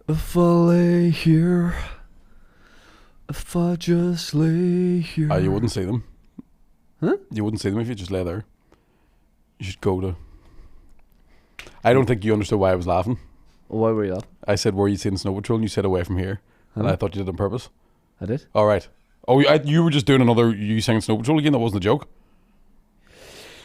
If I lay here, if I just lay here. You wouldn't see them. Huh? You wouldn't see them if you just lay there. You should go to... I don't think you understood why I was laughing. Why were you laughing? I said, where are you seeing Snow Patrol? And you said away from here. Huh? And I thought you did it on purpose. I did. All right. Oh, you were just doing another... You singing Snow Patrol again? That wasn't a joke.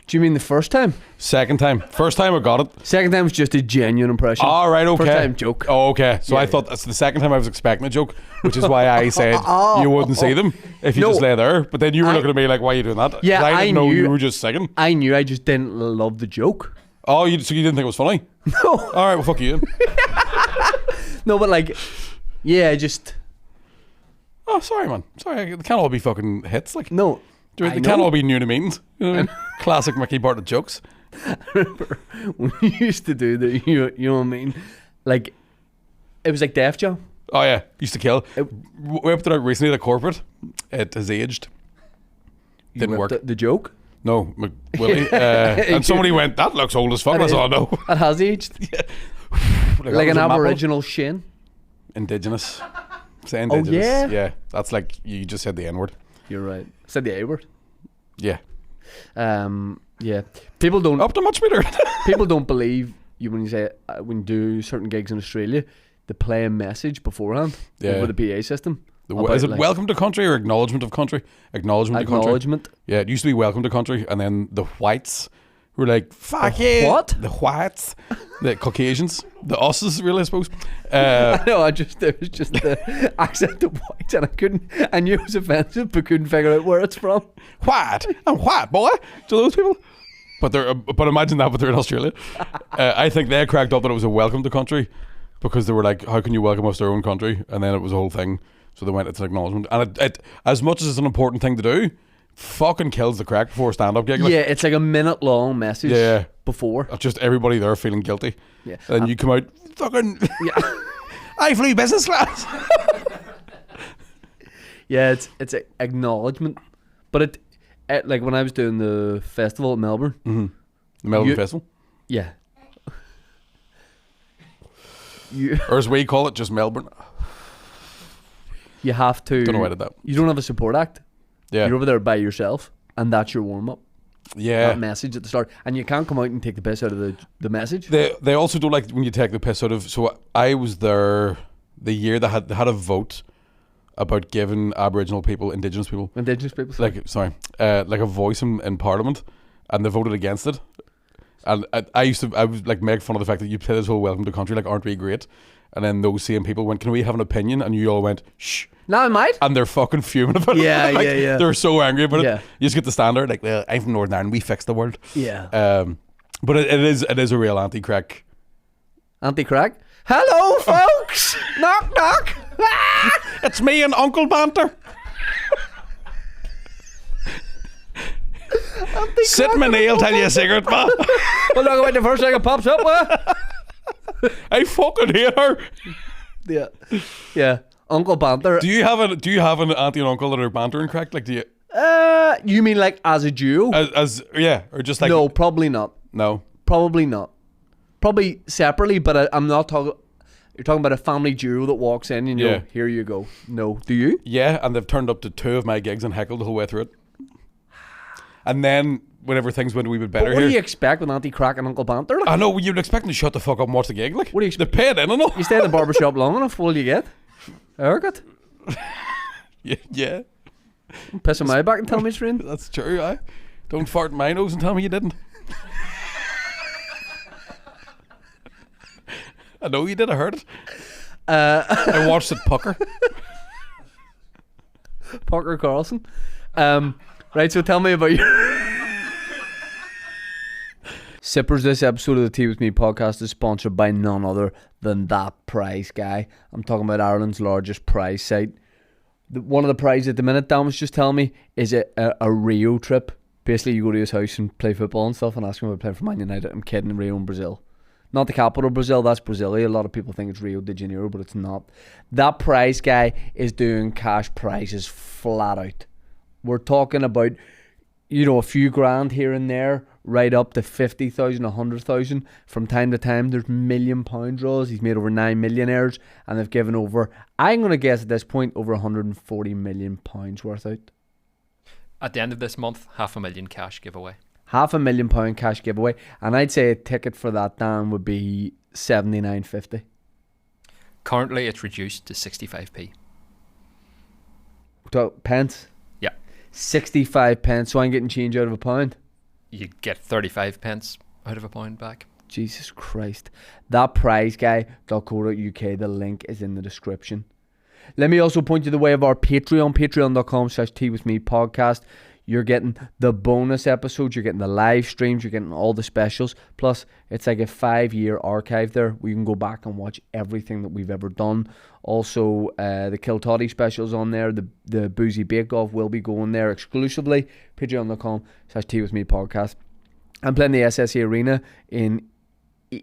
Do you mean the first time? Second time. First time I got it. Second time was just a genuine impression. All right, okay. First time joke. Oh, okay. So Yeah, I thought that's the second time I was expecting a joke, which is why I said you wouldn't see them if you just lay there. But then you were looking at me like, why are you doing that? Yeah, I didn't know knew, you were just singing. I knew, I just didn't love the joke. Oh, so you didn't think it was funny? No. All right, well, fuck you. No, but like, yeah, just... Oh, sorry, man. Sorry, they can't all be fucking hits. Like, No. they can't all be new to meetings. You know what I mean? Classic Micky Bartlett jokes. I remember when you used to do the, you know what I mean? Like, it was like Def Jam. Oh, yeah. Used to kill. We whipped it out recently at a corporate. It has aged. Didn't work. The joke? No, Willie. And somebody went, that looks old as fuck. That's all I know. It has aged. Yeah. Like an Aboriginal shin. Indigenous. Say indigenous. Oh, yeah? Yeah. That's like, you just said the N-word. You're right. Said the A word. Yeah. Yeah. People don't... Up to much better. People don't believe you when you say when you do certain gigs in Australia, they play a message beforehand over the PA system. Is it like, welcome to country or acknowledgement of country? Acknowledgement. Yeah, it used to be welcome to country, and then the whites were like, fuck yeah. What? The whites, the Caucasians, the us's, really, I suppose. I know. It was just the accent of white, and I knew it was offensive, but couldn't figure out where it's from. White, I'm white, boy. To those people. But imagine that, but they're in Australia. I think they cracked up that it was a welcome to country because they were like, how can you welcome us to our own country? And then it was a whole thing. So they went, it's an acknowledgement. And it as much as it's an important thing to do, fucking kills the crack before a stand-up gig. Like, yeah, it's like a minute-long message before. It's just everybody there feeling guilty. Yeah. And you come out, fucking... Yeah. I flew business class. Yeah, it's an acknowledgement. But it like when I was doing the festival at Melbourne. Mm-hmm. The Melbourne Festival? Yeah. Or as we call it, just Melbourne. You have to... Don't know why I did that. You don't have a support act. Yeah. You're over there by yourself, and that's your warm-up. Yeah. That message at the start. And you can't come out and take the piss out of the message. They also don't like when you take the piss out of... So I was there the year they had a vote about giving Aboriginal people, Indigenous people... Sorry. Like a voice in Parliament, and they voted against it. And I was like make fun of the fact that you play this whole welcome to country, like, aren't we great? And then those same people went, can we have an opinion? And you all went, shh. No, mate. And they're fucking fuming about it. Yeah, like, yeah. They're so angry about Yeah. it. You just get the standard, like, well, I'm from Northern Ireland, we fixed the world. Yeah. But it is a real anti-crack. Anti-crack? Hello, folks! Knock, knock! It's me and Uncle Banter. Sit my nail, tell you a secret, man. Well, look at the first thing that pops up, I fucking hate her. Yeah. Yeah. Uncle Banter. Do you have an auntie and uncle that are bantering crack? Like, do you? You mean like as a duo? Or just like... No, probably not. No. Probably not. Probably separately, but I'm not talking... You're talking about a family duo that walks in and you go, here you go. No. Do you? Yeah, and they've turned up to 2 of my gigs and heckled the whole way through it. And then, whenever things went a wee bit better what do you expect with Auntie Crack and Uncle Banter? Like? I know, you'd expect them to shut the fuck up and watch the gig. Like, what do you expect? They paid in and all. You stay in the barbershop long enough, what will you get? A haircut? Yeah. Piss in my back and tell me it's rain. That's true, Don't fart in my nose and tell me you didn't. I know you did, I heard it. I watched it pucker. Parker Carlson. Right, so tell me about your... Sippers, this episode of the Tea With Me podcast is sponsored by none other than That Prize Guy. I'm talking about Ireland's largest prize site. One of the prizes at the minute, Dan was just telling me, is a Rio trip. Basically, you go to his house and play football and stuff and ask him about playing for Man United. I'm kidding, Rio in Brazil. Not the capital of Brazil, that's Brasilia. A lot of people think it's Rio de Janeiro, but it's not. That Prize Guy is doing cash prizes flat out. We're talking about, a few grand here and there, right up to 50,000, 100,000. From time to time, there's £1 million draws. He's made over 9 millionaires, and they've given over, I'm going to guess at this point, over £140 million worth out. At the end of this month, £500,000 cash giveaway. £500,000 cash giveaway, and I'd say a ticket for that, Dan, would be $79.50. Currently, it's reduced to 65p. Pence? Yeah. 65 pence, so I'm getting change out of £1. You get 35 pence out of £1 back. Jesus Christ. That prize guy.co.uk, the link is in the description. Let me also point you the way of our Patreon, patreon.com/teawithme podcast. You're getting the bonus episodes, you're getting the live streams, you're getting all the specials. Plus, it's like a 5-year archive there where you can go back and watch everything that we've ever done. Also, the Kill Toddy specials on there, the Boozy Bake Off will be going there exclusively. Patreon.com/teawithme podcast. I'm playing the SSE Arena in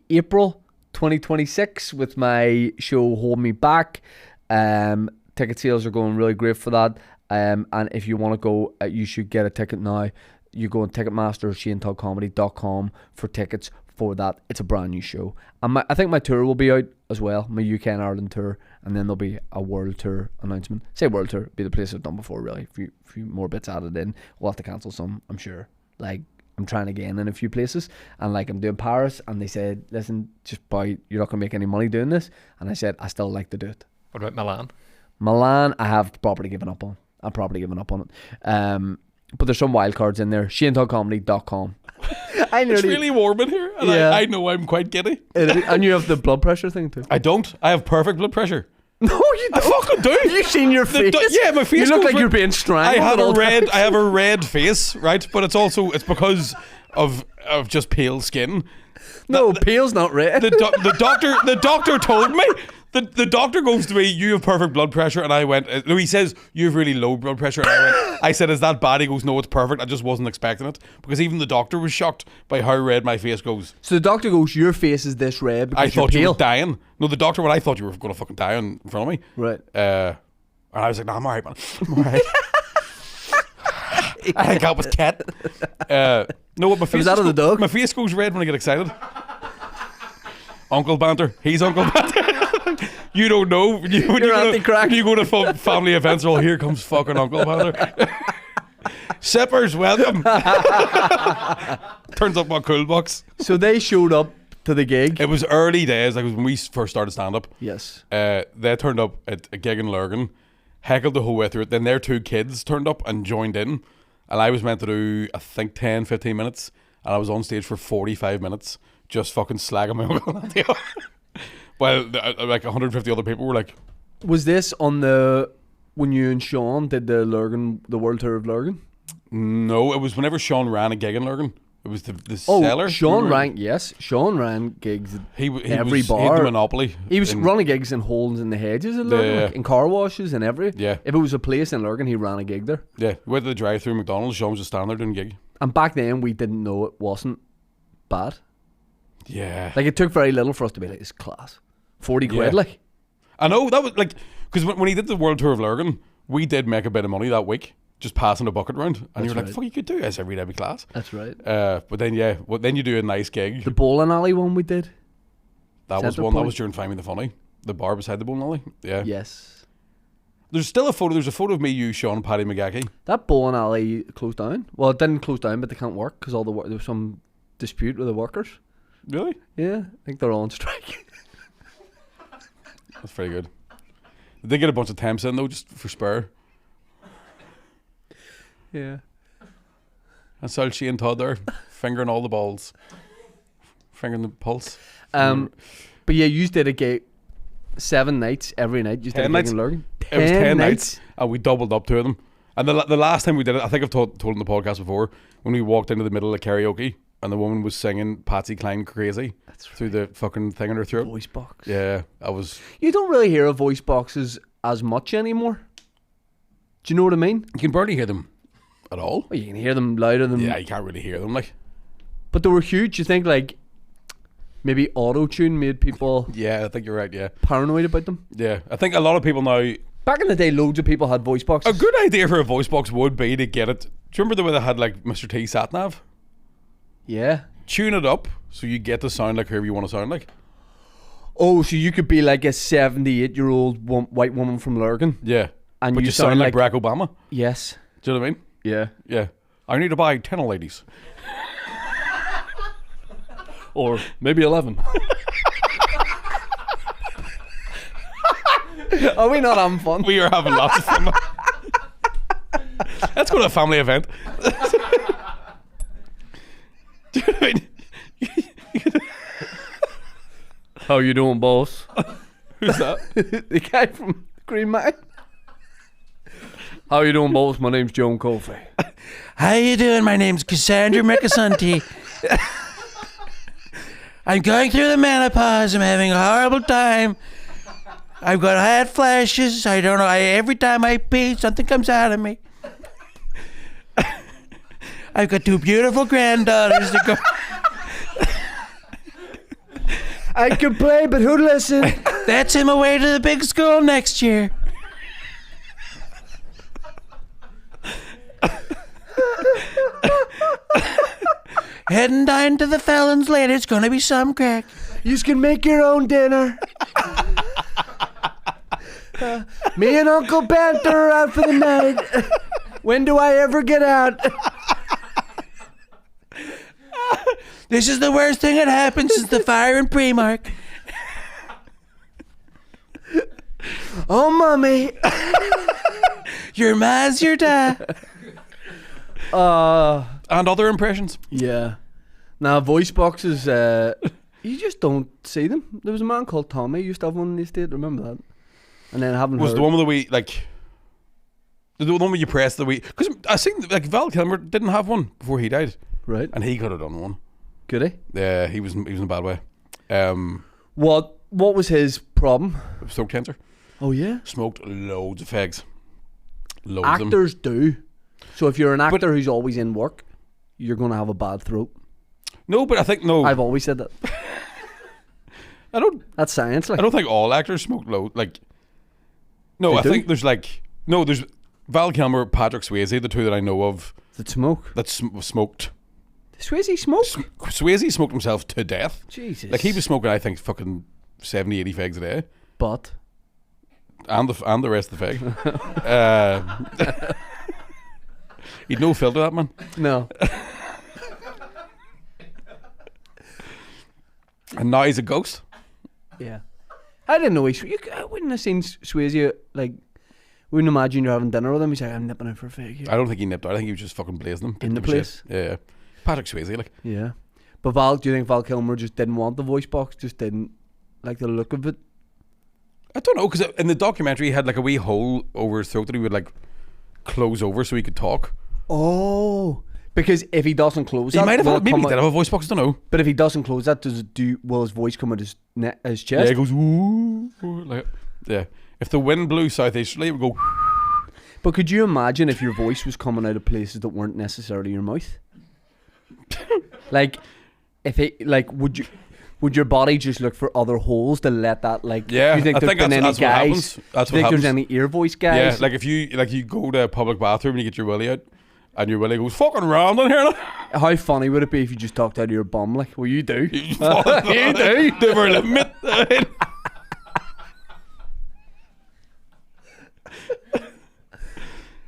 April 2026 with my show Hold Me Back. Ticket sales are going really great for that. And if you want to go, you should get a ticket now. You go on Ticketmaster or ShaneToddComedy.com for tickets for that. It's a brand new show. And I think my tour will be out as well, my UK and Ireland tour, and then there'll be a world tour announcement. Say world tour, be the place I've done before, really. A few more bits added in. We'll have to cancel some, I'm sure. Like, I'm trying again in a few places, and like I'm doing Paris, and they said, listen, just you're not going to make any money doing this. And I said, I still like to do it. What about Milan? Milan, I have properly given up on. I'm probably giving up on it. But there's some wild cards in there. ShaneToddComedy.com. It's really warm in here, and I know I'm quite giddy. And you have the blood pressure thing too. I don't. I have perfect blood pressure. No, you don't. I fucking do. You've seen your face. Yeah, my face. You look like you're being strangled. I have a red face, right? But it's because of just pale skin. No, pale's not red. The doctor told me. The doctor goes to me, you have perfect blood pressure, and I went, no, he says, you have really low blood pressure, and I said, is that bad? He goes, no, it's perfect. I just wasn't expecting it, because even the doctor was shocked by how red my face goes. So the doctor goes, your face is this red because I thought you're you pale. were dying. No, the doctor, I thought you were going to fucking die in front of me. Right. And I was like, no, I'm alright, man. I'm alright. I think that was cat. No, what my face was that of the dog? My face goes red when I get excited. Uncle Banter. He's Uncle Banter. You don't know. When you go to family events, oh, here comes fucking Uncle Banter. Sippers, welcome. Turns up my cool box. So they showed up to the gig. It was early days, like it was when we first started stand-up. Yes. They turned up at a gig in Lurgan, heckled the whole way through it. Then their 2 kids turned up and joined in. And I was meant to do, I think, 10, 15 minutes. And I was on stage for 45 minutes. Just fucking slagging my uncle. Well, like 150 other people were like... Was this on when you and Sean did the world tour of Lurgan? No, it was whenever Sean ran a gig in Lurgan. It was the cellar. Sean ran gigs at every bar. He had the monopoly. He was running gigs in holes in the hedges in Lurgan, like in car washes and every. Yeah. If it was a place in Lurgan, he ran a gig there. Yeah, we went to the drive-through McDonald's. Sean was just standing there doing a gig. And back then, we didn't know it wasn't bad. Yeah. Like, it took very little for us to be like, it's class. 40 quid, like. I know, that was like... Because when he did the world tour of Lurgan, we did make a bit of money that week, just passing a bucket round. And you were like, fuck, you could do this every day of class. That's right. But then, then you do a nice gig. The bowling alley one we did. That was one. That was during Find Me the Funny. The bar beside the bowling alley. Yeah. Yes. There's still a photo. There's a photo of me, you, Sean, and Paddy McGackie. That bowling alley closed down. Well, it didn't close down, but they can't work because there was some dispute with the workers. Really? Yeah, I think they're all on strike. That's very good. They get a bunch of temps in though, just for spur. Yeah. That's all Shane Todd there, fingering all the balls, fingering the pulse. But yeah, you did a gig 7 nights every night. You did a gig in Lurgan. It was 10 nights, and we doubled up 2 of them. And the last time we did it, I think I've told in the podcast before, when we walked into the middle of karaoke and the woman was singing Patsy Cline Crazy through the fucking thing in her throat. Voice box. Yeah, I was... You don't really hear of voice boxes as much anymore. Do you know what I mean? You can barely hear them at all. Well, you can hear them louder than... Yeah, you can't really hear them, like... But they were huge. You think, like, maybe auto-tune made people... Yeah, I think you're right, yeah. Paranoid about them? Yeah, I think a lot of people now... Back in the day, loads of people had voice boxes. A good idea for a voice box would be to get it... Do you remember the way they had, like, Mr. T sat nav? Yeah. Tune it up so you get to sound like whoever you want to sound like. Oh, so you could be like a 78-year-old white woman from Lurgan. Yeah. And but you sound like Barack Obama. Yes. Do you know what I mean? Yeah. Yeah. I need to buy 10 ladies. Or maybe 11. Are we not having fun? We are having lots of fun. Let's go to a family event. Do you know what I mean? How you doing, boss? Who's that? The guy from Green Mile. How you doing, boss? My name's Joan Coffey. How you doing? My name's Cassandra Mickasunty. I'm going through the menopause. I'm having a horrible time. I've got hot flashes. I don't know. Every time I pee, something comes out of me. I've got 2 beautiful granddaughters that go. I could play, but who'd listen? That's him away to the big school next year. Heading down to the felons later. It's gonna be some crack. You can make your own dinner. Me and Uncle Banter are out for the night. When do I ever get out? This is the worst thing that happened since the fire in Primark. Oh, Mummy. Your ma's your dad. And other impressions. Yeah. Now, voice boxes, you just don't see them. There was a man called Tommy, used to have one in the estate, remember that? And then I haven't Was heard. the one with the wee, like, the one where you press the wee, because I think, like, Val Kilmer didn't have one before he died. Right. And he could have done one. Could he? Yeah, he was in a bad way. What was his problem? Throat cancer. Oh, yeah? Smoked loads of fags. Loads of them. Actors do. So if you're an actor who's always in work, you're going to have a bad throat. No, but I think, no. I've always said that. I don't. That's science. Like. I don't think all actors smoke loads. Like, no, They I do? think there's like, no, there's Val Kilmer, Patrick Swayze, the two that I know of. That smoke. That smoked. Swayze smoke? Swayze smoked himself to death. Jesus. Like, he was smoking, I think, fucking 70, 80 fags a day. But. And the rest of the fag. He'd no filter, that man. No. And now he's a ghost. Yeah. I didn't know I wouldn't have seen Swayze, like, wouldn't imagine you're having dinner with him. He's like, I'm nipping out for a fag here. I don't think he nipped out. I think he was just fucking blazing them. In the place? Yeah. Patrick Swayze, like. Yeah. But do you think Val Kilmer just didn't want the voice box? Just didn't like the look of it? I don't know, because in the documentary he had like a wee hole over his throat that he would like close over so he could talk. Oh. Because if he doesn't close He that, might have will had, it maybe come he did out- have a voice box, I don't know. But if he doesn't close that, will his voice come out his chest? Yeah, it goes ooh, like, yeah. If the wind blew southeasterly, it would go. But could you imagine if your voice was coming out of places that weren't necessarily your mouth? Like, would your body just look for other holes to let that, like? Yeah, Do you think I there's think been any that's what guys? happens. That's do you what think there's happens. any ear voice guys? Yeah, like if you go to a public bathroom and you get your willy out, and your willy goes fucking round in here. How funny would it be if you just talked out of your bum? Like, well, you do. You do. Never limit.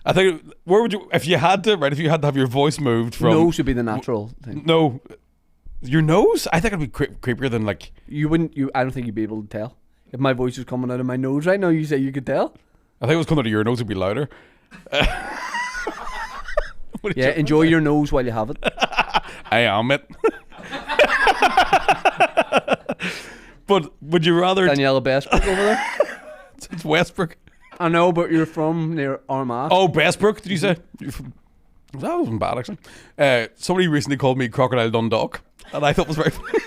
I think where would you if you had to have your voice moved from Nose would be the natural thing. No, your nose. I think it'd be creepier than like You wouldn't. I don't think you'd be able to tell if my voice was coming out of my nose right now. You say you could tell. I think it was coming out of your nose. It'd be louder. Yeah, enjoy your nose while you have it. I am it. But would you rather? Daniela Bestbrook over there. It's Westbrook. I know, but you're from near Armagh. Oh, Bestbrook, did you say? That wasn't bad, actually. Somebody recently called me Crocodile Dundalk, and I thought it was very funny.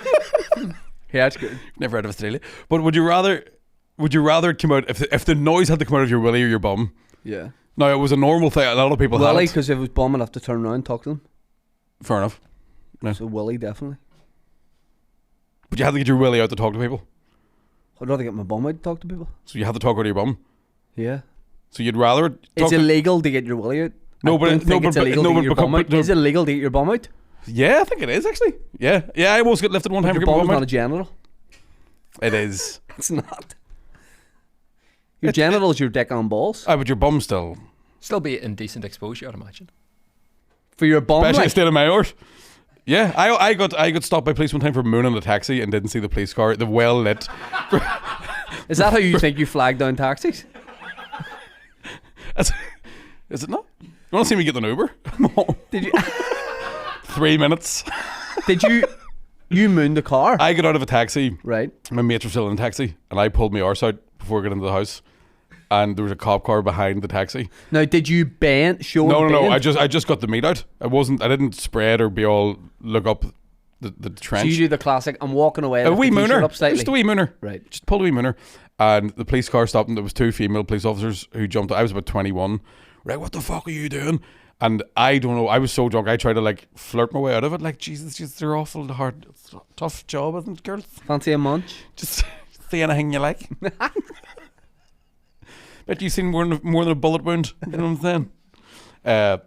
Yeah, that's good. Never heard of Australia. But would you rather it come out, if the noise had to come out of your willy or your bum? Yeah. No, it was a normal thing. A lot of people had Willie, it. because if it was bum, I'd have to turn around and talk to them. Fair enough. Yeah. So Willie, definitely. But you had to get your willy out to talk to people. I'd rather get my bum out to talk to people. So you have to talk out of your bum. Yeah. So you'd rather talk It's illegal to get your willy out. No, I but don't think it's illegal to get your bum out. Is it illegal to get your bum out? Yeah, I think it is actually. Yeah, I almost got lifted one time. Your bum's not a genital. It is. It's not. Your genital is your dick on balls. But your bum still be indecent exposure, I'd imagine. For your bum, especially like. instead of my arse. Yeah, I got stopped by police one time for mooning a taxi and didn't see the police car. The well lit. Is that how you think you flag down taxis? Is it not? You want to see me get an Uber? Did you? 3 minutes. Did you moon the car? I got out of a taxi. Right. My mates were still in the taxi, and I pulled my arse out before I got into the house. And there was a cop car behind the taxi. Now, did you bend? No. I just got the meat out. I didn't spread or be all look up the trench. So you do the classic. I'm walking away. A wee mooner. Up slightly. Just a wee mooner. Right. Just pulled a wee mooner, and the police car stopped, and there was 2 female police officers who jumped. I was about 21. Right, what the fuck are you doing? And I don't know. I was so drunk. I tried to like flirt my way out of it. Like, Jesus, they're awful hard, tough job, isn't it, girls? Fancy a munch? Just say anything you like. Bet you've seen more than a bullet wound. You know what I'm saying?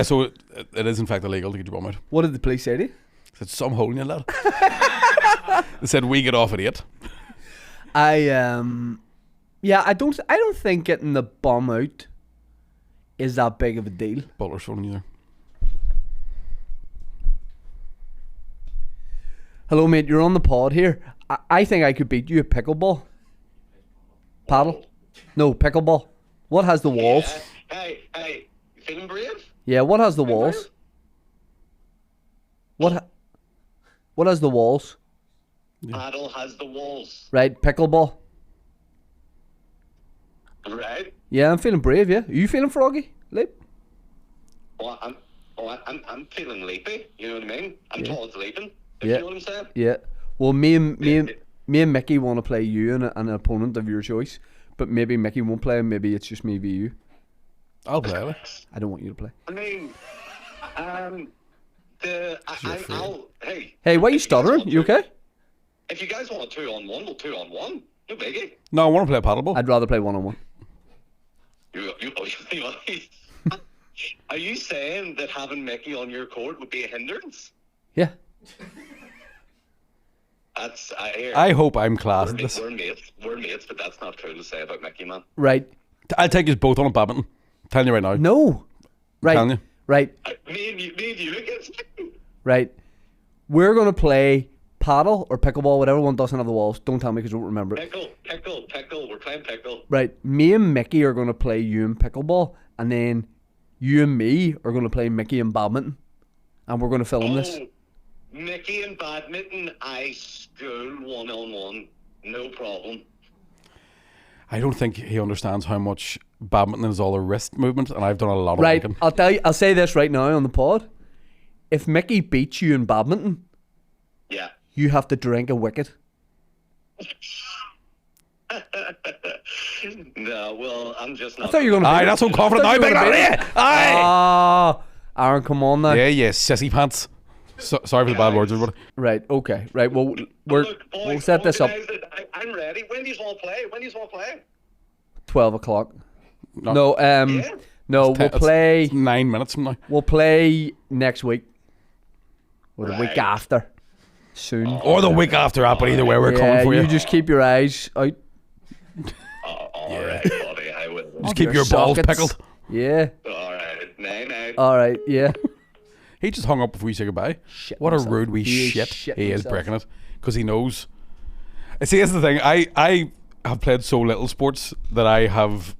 So it is in fact illegal to get your bum out. What did the police say to you? They said, some hole in your lad. They said, we get off at 8. I don't think getting the bum out is that big of a deal. Butler's phoning you there. Hello, mate. You're on the pod here. I think I could beat you at pickleball. Paddle? No, pickleball. What has the walls? Hey, you feeling brave? Yeah, what has the walls? What has the walls? Paddle has the walls. Right, pickleball. Right. Yeah, I'm feeling brave. Yeah, are you feeling froggy, Leap? I'm feeling leapy. You know what I mean? I'm towards leaping. Yeah. You know what I'm saying? Yeah. Well, me and Mickey want to play you and an opponent of your choice, but maybe Mickey won't play, and maybe it's just me v you. I'll play, Alex. I don't want you to play. I mean, Hey, why are you stuttering? You okay? If you guys want a 2-on-1, we'll 2-on-1. No biggie. No, I want to play paddleball. I'd rather play 1-on-1. Are you saying that having Mickey on your court would be a hindrance? Yeah. I hope I'm class at this. We're mates, but that's not cool to say about Mickey, man. Right. I'll take you both on a badminton. Telling you right now. No. Right. Telling you. Right. Me and you against Mickey. Right. We're gonna play paddle or pickleball, whatever one doesn't have the walls. Don't tell me because I don't remember it. Pickle. We're playing pickle. Right. Me and Mickey are gonna play you in pickleball, and then you and me are gonna play Mickey in badminton, and we're gonna film this. Mickey in badminton, I school 1-on-1, no problem. I don't think he understands how much badminton is all a wrist movement, and I've done a lot of Right. thinking. I'll tell you. I'll say this right now on the pod. If Mickey beats you in badminton, Yeah. you have to drink a wicket. No, well, I'm just not. I thought you were gonna. Aye, that's so confident now, big man. Aye. Ah, Aaron, come on now. Yeah, sissy pants. Sorry for the bad words, everybody. Right. Okay. Right. Well, Look, boys, we'll set this up. I'm ready. When do you want to play? 12 o'clock. No. No. Yeah. No. We'll play. It's 9 minutes from now. We'll play next week. Or the week Right. after. Soon. Or the week after that, but either way, we're coming for you. You just keep your eyes out. All right, buddy. I will. Just keep your balls sockets. pickled. Yeah. All right. Night. All right. Yeah. He just hung up before you say goodbye. Shit What himself. a rude wee He is shit. shitting He is himself. breaking it. Because he knows. See, that's the thing. I have played so little sports that I have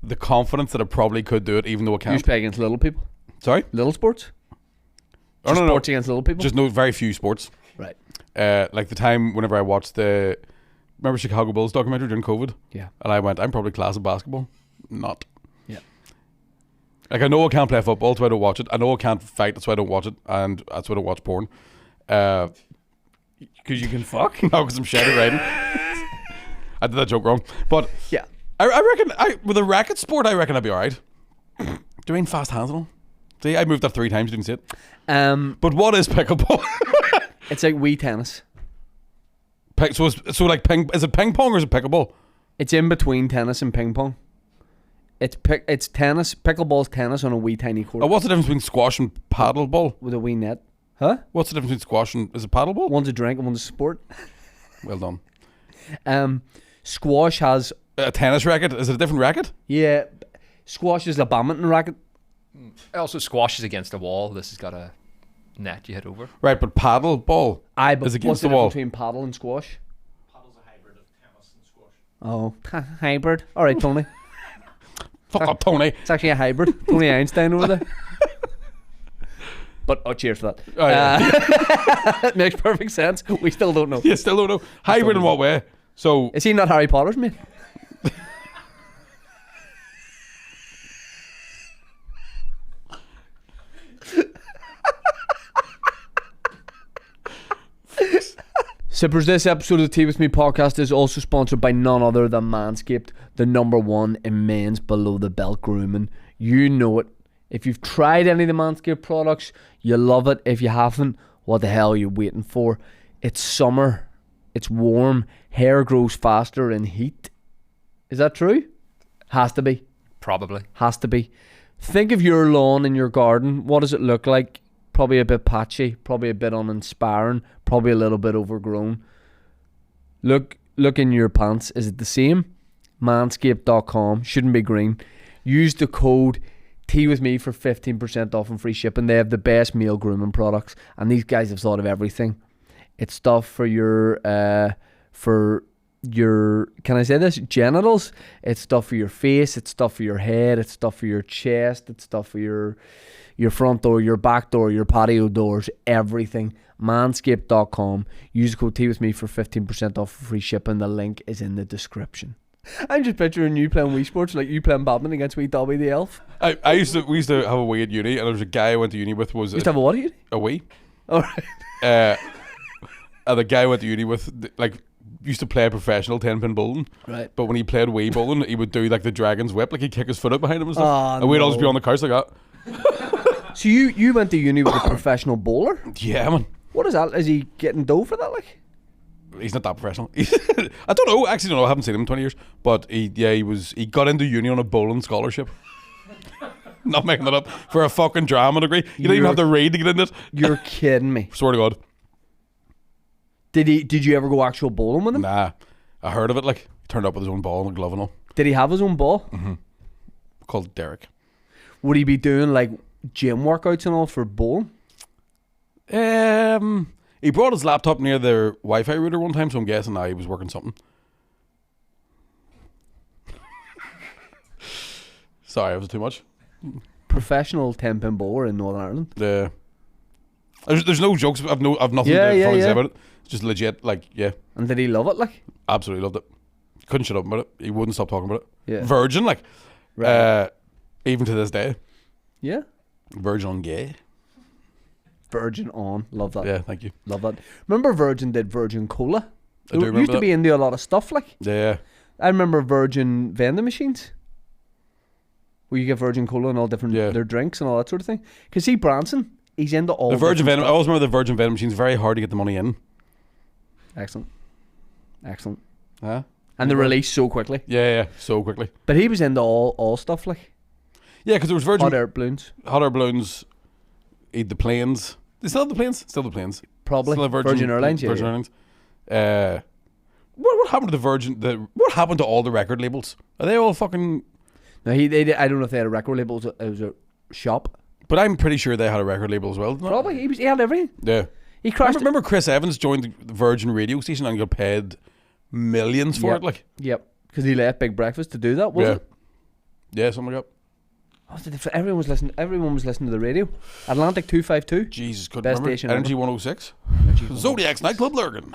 the confidence that I probably could do it, even though I You can't. play against little people. Sorry? Little sports. Oh, no. Sports against little people. Just know very few sports. Right. Like the time whenever I watched remember Chicago Bulls documentary during COVID? Yeah. And I went, I'm probably class at basketball. Not. Yeah. Like, I know I can't play football, so I don't watch it. I know I can't fight, that's why I don't watch it. And that's why I don't watch porn. Because you can fuck. No, because I'm shadow riding. I did that joke wrong. But Yeah. I reckon, with a racket sport, I reckon I'd be alright. Doing fast hands and all. See, I moved that 3 times, didn't see it. But But what is pickleball? it's like wee tennis. So like is it ping pong or is it pickleball? It's in between tennis and ping pong. It's tennis. Pickleball's tennis on a wee tiny court. Oh, what's the difference between squash and paddleball? With a wee net. Huh? What's the difference between squash and... Is it paddleball? One's a drink and one's a sport. Well done. Squash has... A tennis racket? Is it a different racket? Yeah. Squash is a badminton racket. Also, squash is against the wall. This has got a net you hit over. Right, but paddleball But is against what's the the wall. difference between paddle and squash? Paddle's a hybrid of tennis and squash. Oh, hybrid. All right, Tony. Fuck up, Tony. It's actually a hybrid. Tony Einstein over there. But cheers for that. Oh, yeah. It makes perfect sense. We still don't know. You still don't know. Hybrid in what way? So... Is he not Harry Potter's mate? Sippers, this episode of the Tea With Me podcast is also sponsored by none other than Manscaped, the #1 in men's below the belt grooming. You know it. If you've tried any of the Manscaped products, you love it. If you haven't, what the hell are you waiting for? It's summer. It's warm. Hair grows faster in heat. Is that true? Has to be. Probably. Has to be. Think of your lawn in your garden. What does it look like? Probably a bit patchy, probably a bit uninspiring, probably a little bit overgrown. Look in your pants. Is it the same? Manscaped.com. Shouldn't be green. Use the code TEAWITHME for 15% off and free shipping. They have the best male grooming products, and these guys have thought of everything. It's stuff for your can I say this? Genitals. It's stuff for your face. It's stuff for your head. It's stuff for your chest. It's stuff for your front door, your back door, your patio doors, everything. Manscaped.com. Use the code TEAWITHME for 15% off free shipping. The link is in the description. I'm just picturing you playing Wii Sports, like you playing badminton against wee Dobby the elf. we used to have a Wii at uni, and there was a guy I went to uni with. You used to have a what at uni? A Wii. Alright. And the guy I went to uni with, like, used to play professional 10-pin bowling. Right. But when he played Wii bowling, he would do like the dragon's whip, like he'd kick his foot out behind him and stuff. Oh, and we'd all just be no. on the couch like that. So you went to uni with a professional bowler? Yeah, man. What is that? Is he getting dough for that, like? He's not that professional. I don't know. Actually, don't know. I haven't seen him in 20 years. But he got into uni on a bowling scholarship. Not making that up. For a fucking drama degree. You didn't even have to read to get in it. You're kidding me. Swear to God. Did you ever go actual bowling with him? Nah. I heard of it, like. He turned up with his own ball and a glove and all. Did he have his own ball? Mm-hmm. Called Derek. Would he be doing like gym workouts and all for bowling? He brought his laptop near the Wi-Fi router one time, so I'm guessing he was working something. Sorry, was it too much? Professional 10-pin bowler in Northern Ireland. There's no jokes. I've nothing to fucking say about it. It's just legit. Like, yeah, And did he love it, like? absolutely loved it. Couldn't shut up about it. He wouldn't stop talking about it. Yeah. Virgin, like, Right. even to this day, Yeah. Virgin on gay. Virgin on. Love that. Yeah, thank you. Love that. Remember Virgin did Virgin Cola? I do They remember used to that. be into a lot of stuff, like. Yeah, I remember Virgin vending machines. Where you get Virgin Cola and all different Yeah. their drinks and all that sort of thing. Because see, Branson, he's into all the Virgin different Venom. I stuff. always remember the Virgin Venom machine's very hard to get the money in. Excellent. Excellent. Huh? And they release so quickly. Yeah, so quickly. But he was into all stuff, like. Yeah, because there was Virgin Hot air balloons. hot air balloons. Eat the planes. They still have the planes. Still the planes. Probably. Still have Virgin Airlines, yeah. Virgin yeah. Airlines. What happened to the Virgin? What happened to all the record labels? Are they all fucking? No, I don't know if they had a record label. It was a shop. But I'm pretty sure they had a record label as well. didn't they? Probably. He had everything. Yeah. He crashed. Remember Chris Evans joined the Virgin radio station and got paid millions for Yep. it. Like, Yep. Because he left Big Breakfast to do that, was yeah, it? yeah, something like that. Everyone was listening. Everyone was listening to the radio. Atlantic 252 Jesus, couldn't Best remember. station Energy 106, Zodiac's nightclub Lurgan.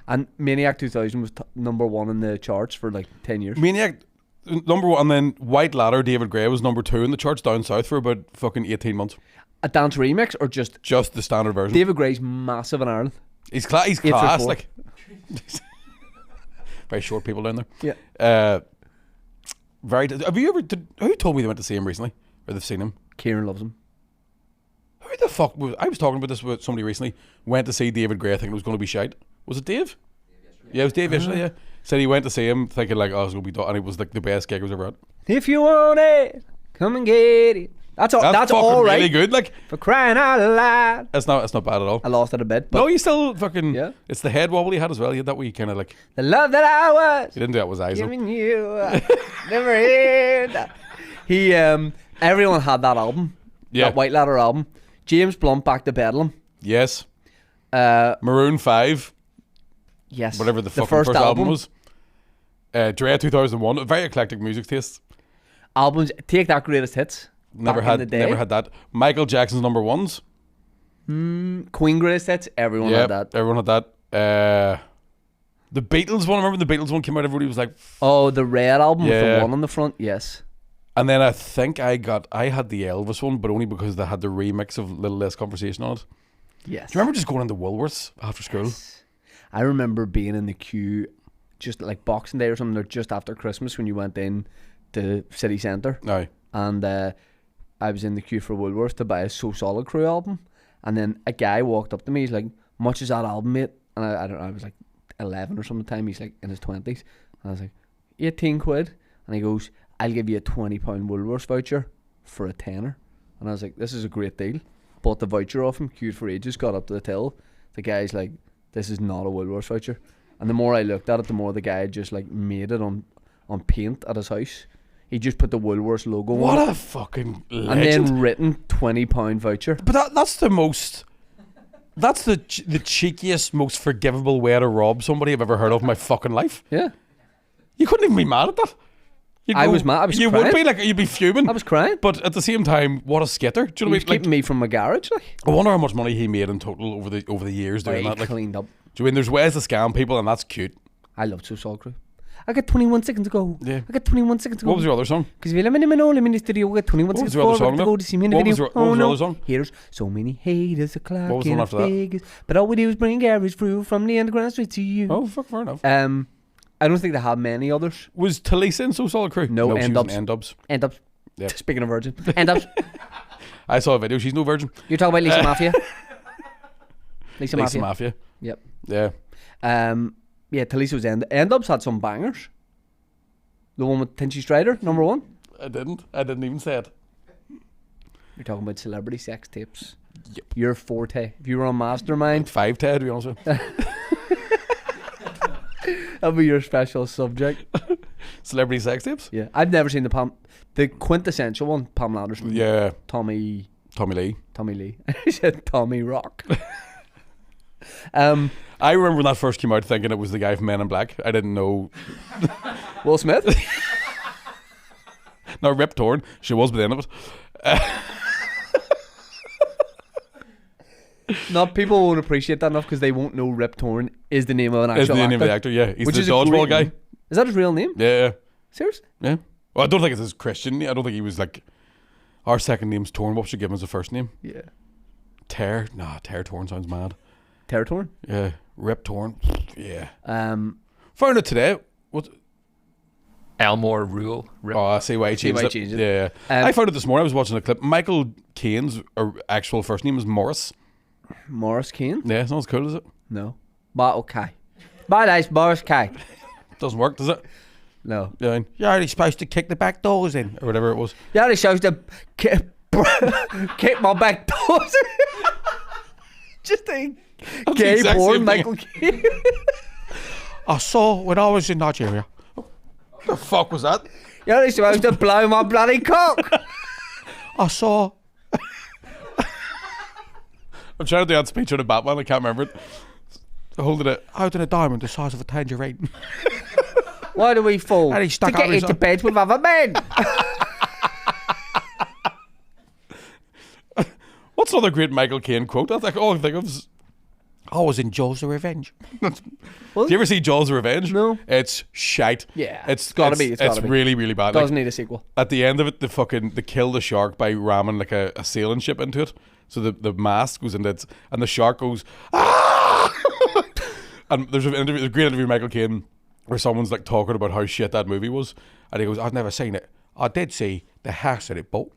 and Maniac 2000 was #1 in the charts for like 10 years. Maniac #1, and then White Ladder David Gray was #2 in the charts down south for about fucking 18 months. A dance remix or just Just the standard version. David Gray's massive in Ireland. He's 8 for class, 4. like. Very short people down there. Yeah. Have you ever? Who told me they went to see him recently, or they've seen him? Kieran loves him. Who the fuck was? I was talking about this with somebody recently. Went to see David Gray. I think it was going to be shite. Was it Dave? Yeah, it was Dave yesterday. Yeah, Said he went to see him thinking like, oh, it's gonna be done, and it was like the best gig I was ever at. If you want it, come and get it. That's all. That's fucking all right. really good. Like, For crying out loud. it's not bad at all. I lost it a bit. But No, you still fucking. Yeah. It's the head wobble he had as well. He had that wee kind of like. the love that I was He didn't do that with his eyes. though. giving you, I never heard that. He, everyone had that album. Yeah. That White Ladder album. James Blunt, Back to Bedlam. Yes. Uh, Maroon 5, yes. whatever the fucking first album was. Dre 2001. A very eclectic music taste. Albums. Take That Greatest Hits. Never Back in the had day. never had that. Michael Jackson's number ones. Queen Greatest Hits. Everyone Yeah, had that. everyone had that. The Beatles one. Remember the Beatles one came out? Everybody was like, Oh, the Red album with Yeah. the one on the front. Yes. and then I think I had the Elvis one, but only because they had the remix of Little Less Conversation on it. Yes. Do you remember just going into Woolworths after school? I remember being in the queue just like Boxing Day or something, or just after Christmas when you went in to city centre. No. And I was in the queue for Woolworths to buy a So Solid Crew album, and then a guy walked up to me. He's like, "Much is that album, mate?" And I don't know. I was like 11 or something. Time he's like in his 20s, and I was like, 18 quid. And he goes, "I'll give you a £20 Woolworths voucher for a tenner." And I was like, "This is a great deal." Bought the voucher off him. Queued for ages. Got up to the till. The guy's like, "This is not a Woolworths voucher." And the more I looked at it, the more the guy had just like made it on paint at his house. He just put the Woolworths logo on What it, a fucking and legend! then written £20 voucher. But that's the most. That's the cheekiest, most forgivable way to rob somebody I've ever heard of in my fucking life. Yeah, You couldn't even be mad at that. You'd I was mad. I was You crying. would be like, you'd be fuming. I was crying. But at the same time, what a skitter! Do you know He was what I mean? keeping me from my garage. Like, I wonder how much money he made in total over the years doing he that. Like, do cleaned up. you mean there's ways to scam people, and that's cute. I loved So Solid Crew. I got 21 seconds to go. Yeah. I got 21 seconds to go. What was your other song? Because we live in the studio, we got 21 What seconds was to your other go. song, To though? go to see me in the What video. was your- what was your other song? Here's so many haters, a clock What was the in one after that? Vegas. But all we do is bring garage through from the underground straight to you. Oh, fuck, fair enough. I don't think they have many others. Was Talisa in So Solid Crew? No, she was in N-Dubs. N-Dubs. End up. Yep. Speaking of virgin. End up. I saw a video. She's no virgin. You're talking about Lisa Mafia? Lisa Lisa Mafia. Mafia. Yep. Yeah. Yeah, Talisa was End-Ups had some bangers. The one with Tinchy Strider, number one. I didn't even say it. You're talking about celebrity sex tapes. Yep. Your forte. If you were on Mastermind, 5 Ted, to be honest with you. that'd be your special subject. Celebrity sex tapes? Yeah, I've never seen the quintessential one. Pamela Anderson. Yeah. Tommy Lee. Lee. I said Tommy Rock. I remember when that first came out thinking it was the guy from Men in Black. I didn't know. Will Smith. No, Rip Torn. She was by the end of it. Not people won't appreciate that enough because they won't know Rip Torn is the name of an Is actual the actor. name of the actor, yeah. He's Which the is a dodgeball great guy. name. Is that his real name? Yeah. Serious? Yeah. Well, I don't think it's his Christian. I don't think he was like. Our second name's Torn. What should give him as a first name? Yeah. Tear. Nah, Tear Torn sounds mad. Terror Torn. Yeah. Rip Torn. Yeah. Found it today. What? Elmore Rule. Oh, I see why he changed it. changed it. Yeah. I found it this morning. I was watching a clip. Michael Caine's actual first name is Morris. Morris Kane? Yeah, it's not as cool, is it? No. But okay. But it's Morris Kane. Doesn't work, does it? No. Yeah. You're only supposed to kick the back doors in, or whatever it was. Yeah, they supposed to kick my back doors. Just a That's the gay exact porn same thing. Michael Caine. I saw when I was in Nigeria. What the fuck was that? Yeah, they supposed to blow my bloody cock. I saw. I'm trying to do that speech on a Batman. I can't remember it. Holding it out in a diamond the size of a tangerine. Why do we fall? And he stuck to get out his into bed with other men. What's another great Michael Caine quote? All I think of is, I was in Jaws the Revenge. Do you ever see Jaws the Revenge? No. It's shite. Yeah, It's gotta be, it's gotta be. really, really bad. Doesn't Like, need a sequel. at the end of it, they kill the shark by ramming like a sailing ship into it. So the mast goes into it, and the shark goes, ah! And there's a great interview with Michael Caine where someone's like talking about how shit that movie was, and he goes, I've never seen it. I did see the house that it built.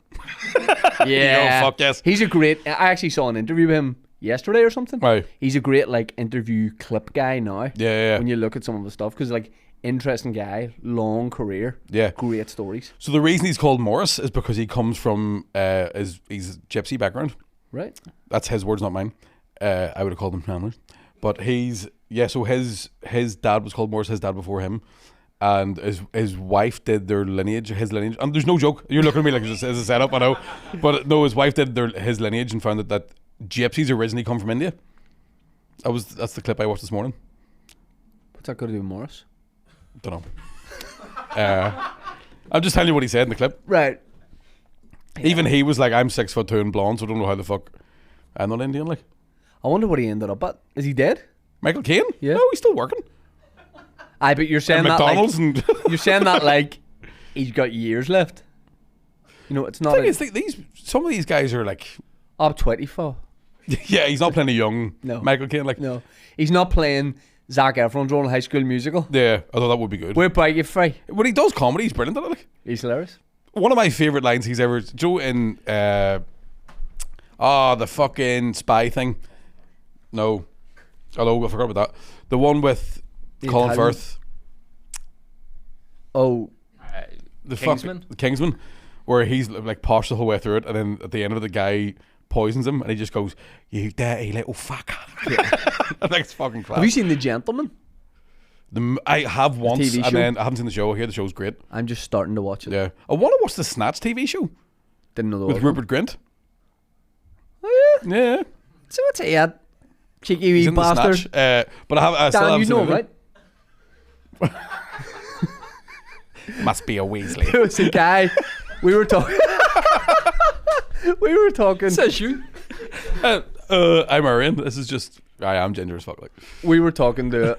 Yeah. fuck yes. He's a great. I actually saw an interview with him yesterday or something. Right. He's a great like interview clip guy now. Yeah. When you look at some of the stuff, because like interesting guy, long career. Yeah. Great stories. So the reason he's called Morris is because he comes from he's gypsy background. Right. That's his words, not mine. I would have called him Chandler. But so his dad was called Morris, his dad before him. And his wife did his lineage. And there's no joke. You're looking at me like it's a setup, I know. But no, his wife did his lineage and found that gypsies originally come from India. That's the clip I watched this morning. What's that got to do with Morris? Don't know. I'm just telling you what he said in the clip. Right. Even he was like, I'm 6'2" and blonde, so I don't know how the fuck I'm not Indian. Like, I wonder what he ended up at. Is he dead? Michael Caine? Yeah. No, he's still working. Aye, but you're saying At that McDonald's like, and you're saying that like he's got years left. You know, it's not. thing is, some of these guys are like, up 24. yeah, he's not playing a young No. Michael Caine. Like, No, he's not playing Zac Efron's role in High School Musical. yeah, I thought that would be good. We're bike you free. When he does comedy, he's brilliant at it. Like, He's hilarious. one of my favorite lines he's ever Joe in the fucking spy thing. No, hello, I forgot about that. The one with Colin Italian- Firth. Oh, The Kingsman? the Kingsman, where he's like posh the whole way through it, and then at the end of it, the guy poisons him, and he just goes, "You dirty little fucker." I think it's fucking class. have you seen The Gentleman? I have once, TV and show? then I haven't seen the show. I hear the show's great. I'm just starting to watch it. Yeah, I want to watch the Snatch TV show Didn't know the with Rupert Grint. Oh yeah. Yeah, So what's he at? Cheeky he's wee in the bastard. Snatch. But I still Dan, haven't you seen know it. him, right? Must be a Weasley. It was a guy. We were talking. we were talking. Says you. I'm Arian. This is just I am ginger as fuck. Like, We were talking to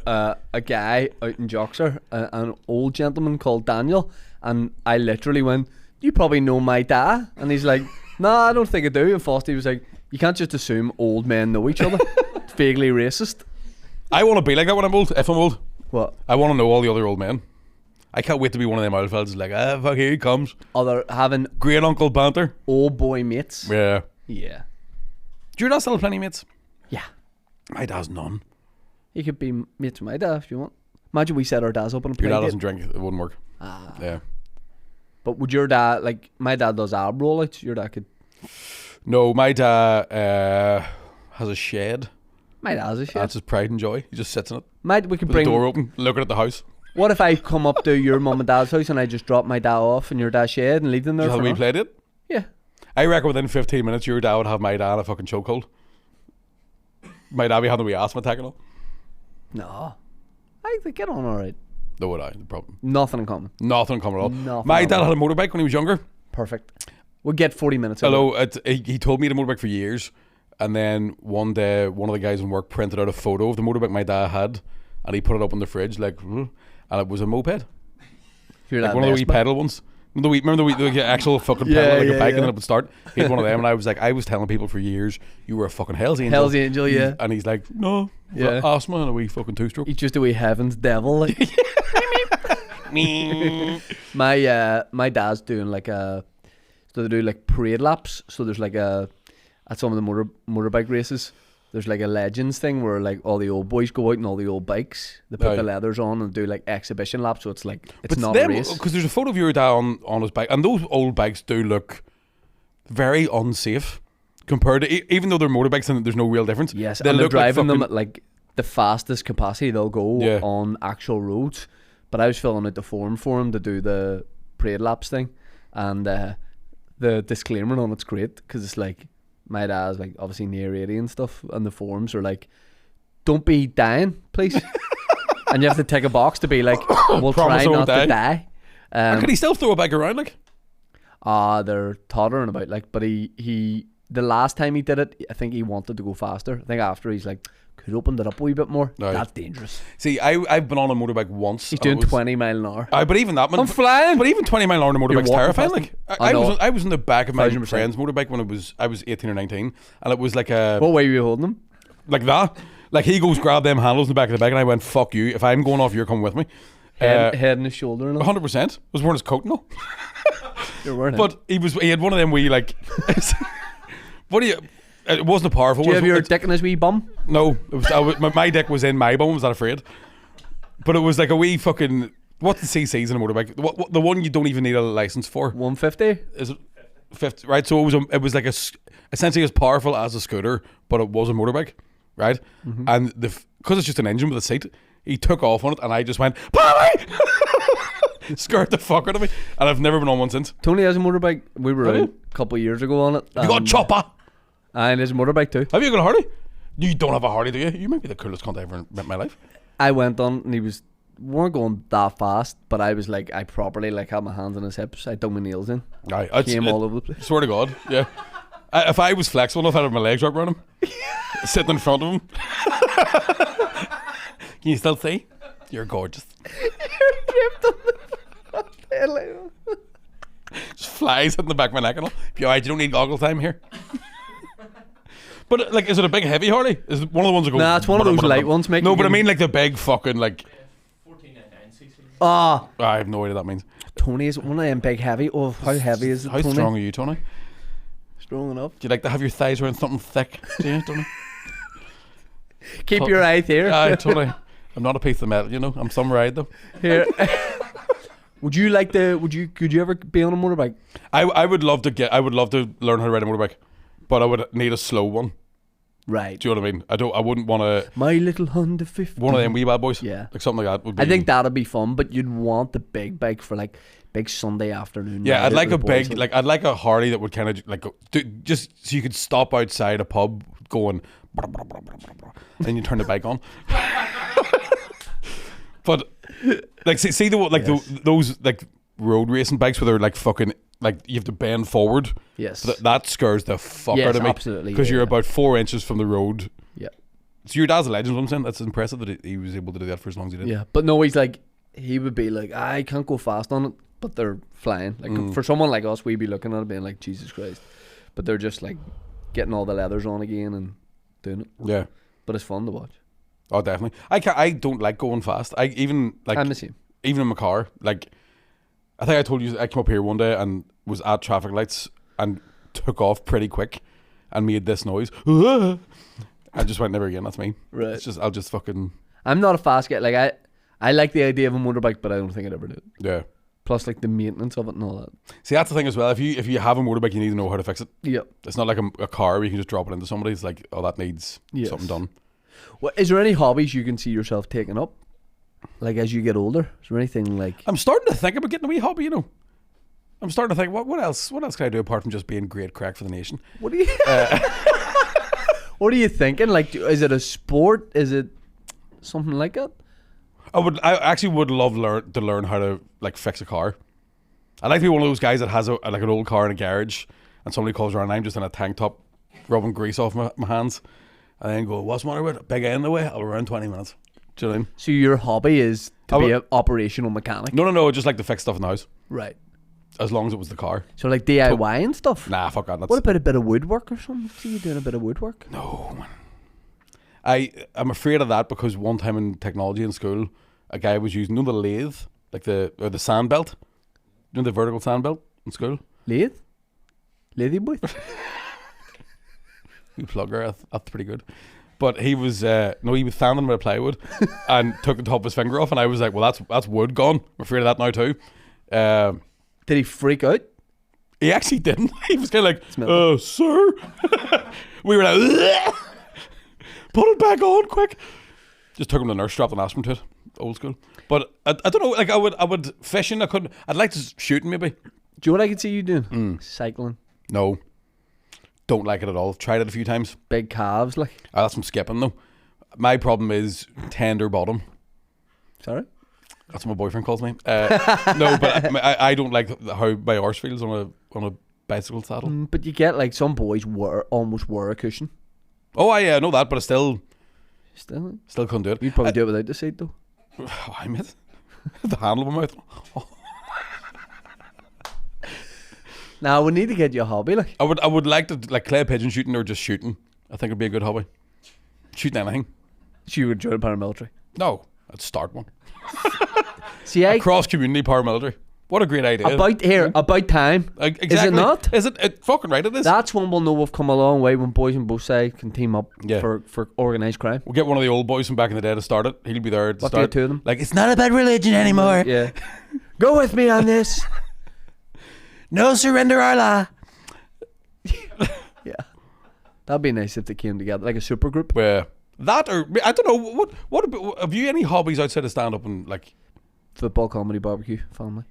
a guy out in Joxer, an old gentleman called Daniel, and I literally went, "You probably know my dad," and he's like, "Nah, I don't think I do." And Fosty was like, "You can't just assume old men know each other. It's vaguely racist." I want to be like that when I'm old. If I'm old, What I want to know all the other old men. I can't wait to be one of them old fellas like, fuck, here he comes. other having Great Uncle Banter. old boy mates? Yeah. Yeah, Do your dad still have plenty of mates? yeah. My dad's none. You could be mates with my dad if you want. Imagine we set our dads up on a Your play dad date. doesn't drink, it wouldn't work. Yeah. But would your dad, like my dad does ab rollouts, your dad could. No, my dad has a shed. My dad has a shit. That's his pride and joy. He just sits in it We could with bring. the door open, looking at the house. What if I come up to your mum and dad's house and I just drop my dad off in your dad's shed and leave them there Just for how we now? played it. Yeah. I reckon within 15 minutes, your dad would have my dad in a fucking chokehold. My dad be having a wee asthma attack and all. No. I think get on alright. No, would I? The problem. Nothing in common. Nothing coming at all. Nothing My at dad all. had a motorbike when he was younger. Perfect. We'll get 40 minutes out of it. Hello, he told me the motorbike for years, and then one day one of the guys in work printed out a photo of the motorbike my dad had, and he put it up in the fridge like, and it was a moped, Your like dad one of the wee messed me. pedal ones. Remember the actual fucking Yeah, pedal like yeah, a bike, yeah. and then it would start. He had one of them, and I was like, I was telling people for years, you were a fucking Hell's Angel. Hell's Angel, yeah. And he's like, no, Yeah. asthma and a wee fucking two-stroke. He's just a wee heaven's devil. Like. My dad's doing like so they do like parade laps. So there's like at some of the motorbike races, there's like a legends thing where like all the old boys go out and all the old bikes, they put Aye. the leathers on and do like exhibition laps. So it's like it's But not them, a race. because there's a photo of your dad on his bike, and those old bikes do look very unsafe compared to even though they're motorbikes and there's no real difference. Yes, they and they're look like driving them fucking- at like the fastest capacity they'll go Yeah. on actual roads. But I was filling out the form for him to do the parade laps thing, and the disclaimer on it's great because it's like my dad's like obviously near 80 and stuff, and the forms are like, "Don't be dying, please," and you have to tick a box to be like, "We'll Promise try I not won't to die." Can he still throw a bike around like? They're tottering about like, but he the last time he did it, I think he wanted to go faster. I think after he's like, could opened it up a wee bit more. Right. That's dangerous. See, I've been on a motorbike once. He's and it doing was- 20 mile an hour. But even that, man, I'm flying. But even 20 mile an hour on a motorbike's walking terrifying. past Like them. I know. I was in the back of my 1000%. friend's motorbike when I was 18 or 19, and it was like a What way were you holding him? like that. Like he goes grab them handles in the back of the bike, and I went, "Fuck you! If I'm going off, you're coming with me." Head and his shoulder and all. 100%. Was wearing his coat and all. You're wearing it. But he had one of them wee like. What do you? It wasn't a powerful Do you one. have your dick in his wee bum? No, it was, my dick was in my bum. I was not afraid. But it was like a wee fucking. What's the CCs in a motorbike? What the one you don't even need a license for? 150. Is it 50? Right. So it was like essentially as powerful as a scooter, but it was a motorbike, right? And because it's just an engine with a seat, he took off on it, and I just went, Polly! Scared the fuck out of me, and I've never been on one since. Tony has a motorbike. We were out a couple of years ago on it. You got a chopper? And his motorbike too. Have you got a Harley? You don't have a Harley, do you? You might be the coolest cunt I ever met in my life. I went on, and weren't going that fast, but I was like, I properly like had my hands on his hips. I dug my nails in. Aye, Came all over the place. Swear to God, yeah. If I was flexible enough, I'd have my legs wrapped around him, sitting in front of him. Can you still see? You're gorgeous. Just flies in the back of my neck and all. Be alright, you don't need goggle time here. But like, is it a big heavy Harley? Is it one of the ones that go? Nah, it's one of those light ones. No, but I mean like the big fucking like. 1499cc. Ah, I have no idea what that means. Tony is one of them big heavy. Oh, how heavy is it? How Tony? strong are you, Tony? Strong enough. Do you like to have your thighs around something thick? Do you, Tony? Keep your eye here. Aye, Tony. I'm not a piece of metal, you know. I'm some ride though. Here. Could you ever be on a motorbike? I would love to learn how to ride a motorbike, but I would need a slow one. Right. Do you know what I mean? I wouldn't want to. My little Honda 50. One of them wee bad boys. Yeah. Like something like that would be. I think that'd be fun, but you'd want the big bike for like big Sunday afternoon. Yeah, ride I'd out like with a the boys. big, I'd like a Harley that would kind of like just so you could stop outside a pub going, brr, brr, brr, brr, brr, brr, and then you turn the bike on. But like, see the like Yes. those like road racing bikes where they're like fucking like you have to bend forward. Yes. That scares the fuck Yes, out of me. absolutely, Because yeah, you're yeah. about 4 inches from the road. Yeah. So your dad's a legend. What I'm saying, that's impressive that he was able to do that for as long as he did. Yeah, but no, he would be like, I can't go fast on it, but they're flying. Like for someone like us, we'd be looking at it being like, Jesus Christ. But they're just like getting all the leathers on again and doing it. Yeah. But it's fun to watch. Oh, definitely. I don't like going fast. I even like I'm the same. even in my car. Like, I think I told you I came up here one day and was at traffic lights and took off pretty quick and made this noise. I just went never again. That's me. Right. It's just I'll just fucking I'm not a fast guy. Like I like the idea of a motorbike, but I don't think I'd ever do it. yeah. Plus, like the maintenance of it and all that. See, that's the thing as well. If you have a motorbike, you need to know how to fix it. Yep. It's not like a car where you can just drop it into somebody. It's like, oh, that needs Yes. something done. Well, is there any hobbies you can see yourself taking up, like as you get older? Is there anything like? I'm starting to think about getting a wee hobby. You know, I'm starting to think what else can I do apart from just being great crack for the nation? What do you? What are you thinking? Like, is it a sport? Is it something like that? I actually would love to learn how to like fix a car. I'd like to be one of those guys that has like an old car in a garage and somebody calls around and I'm just in a tank top rubbing grease off my hands and then go, what's the matter with it? Big end away, I'll be around 20 minutes. Do you know what I mean? So your hobby is to I be would- an operational mechanic, No, I'd just like to fix stuff in the house right? as long as it was the car. So like DIY and stuff. Nah, fuck that. That's, What about a bit of woodwork or something? See you doing a bit of woodwork? no, man. I'm afraid of that because one time in technology in school, a guy was using, the lathe, like the sand belt, the vertical sand belt in school. Lathe? Lathe boy? You plugger, that's pretty good. But he was he was sanding with plywood and took the top of his finger off, and I was like, well, that's wood gone. I'm afraid of that now too. Did he freak out? He actually didn't. He was kind of like, Smell sir. We were like, "Ugh." Put it back on quick. Just took him to the nurse, strapped an aspirin to it. Old school. But I don't know. Like I would fishing. I'd like to shooting maybe. Do you know what I could see you doing? Cycling. No, don't like it at all. Tried it a few times. Big calves, like. That's from skipping though. My problem is tender bottom. Sorry? That's what my boyfriend calls me. No, but I don't like how my arse feels on a bicycle saddle. But you get like some boys almost wear a cushion. Oh, I know that, but I still Still, couldn't do it. you'd probably do it without the seat though. Oh, I miss the handle of my mouth. Oh. Now we need to get you a hobby, like. I would like to like clay pigeon shooting or just shooting. I think it'd be a good hobby. Shooting anything. So you would join paramilitary. No, I'd start one. See, I Cross community paramilitary. What a great idea. About time. Exactly. Is it not? Is it fucking right? It is. That's when we'll know we've come a long way, when boys on both sides can team up for organised crime. We'll get one of the old boys from back in the day to start it. He'll be there to What start. do you to them? Like, it's not about religion anymore. Yeah. Go with me on this. No surrender our law. Yeah. That'd be nice if they came together like a super group. Yeah. That, or I don't know, what about, have you any hobbies outside of stand up and like Football, comedy, barbecue, family.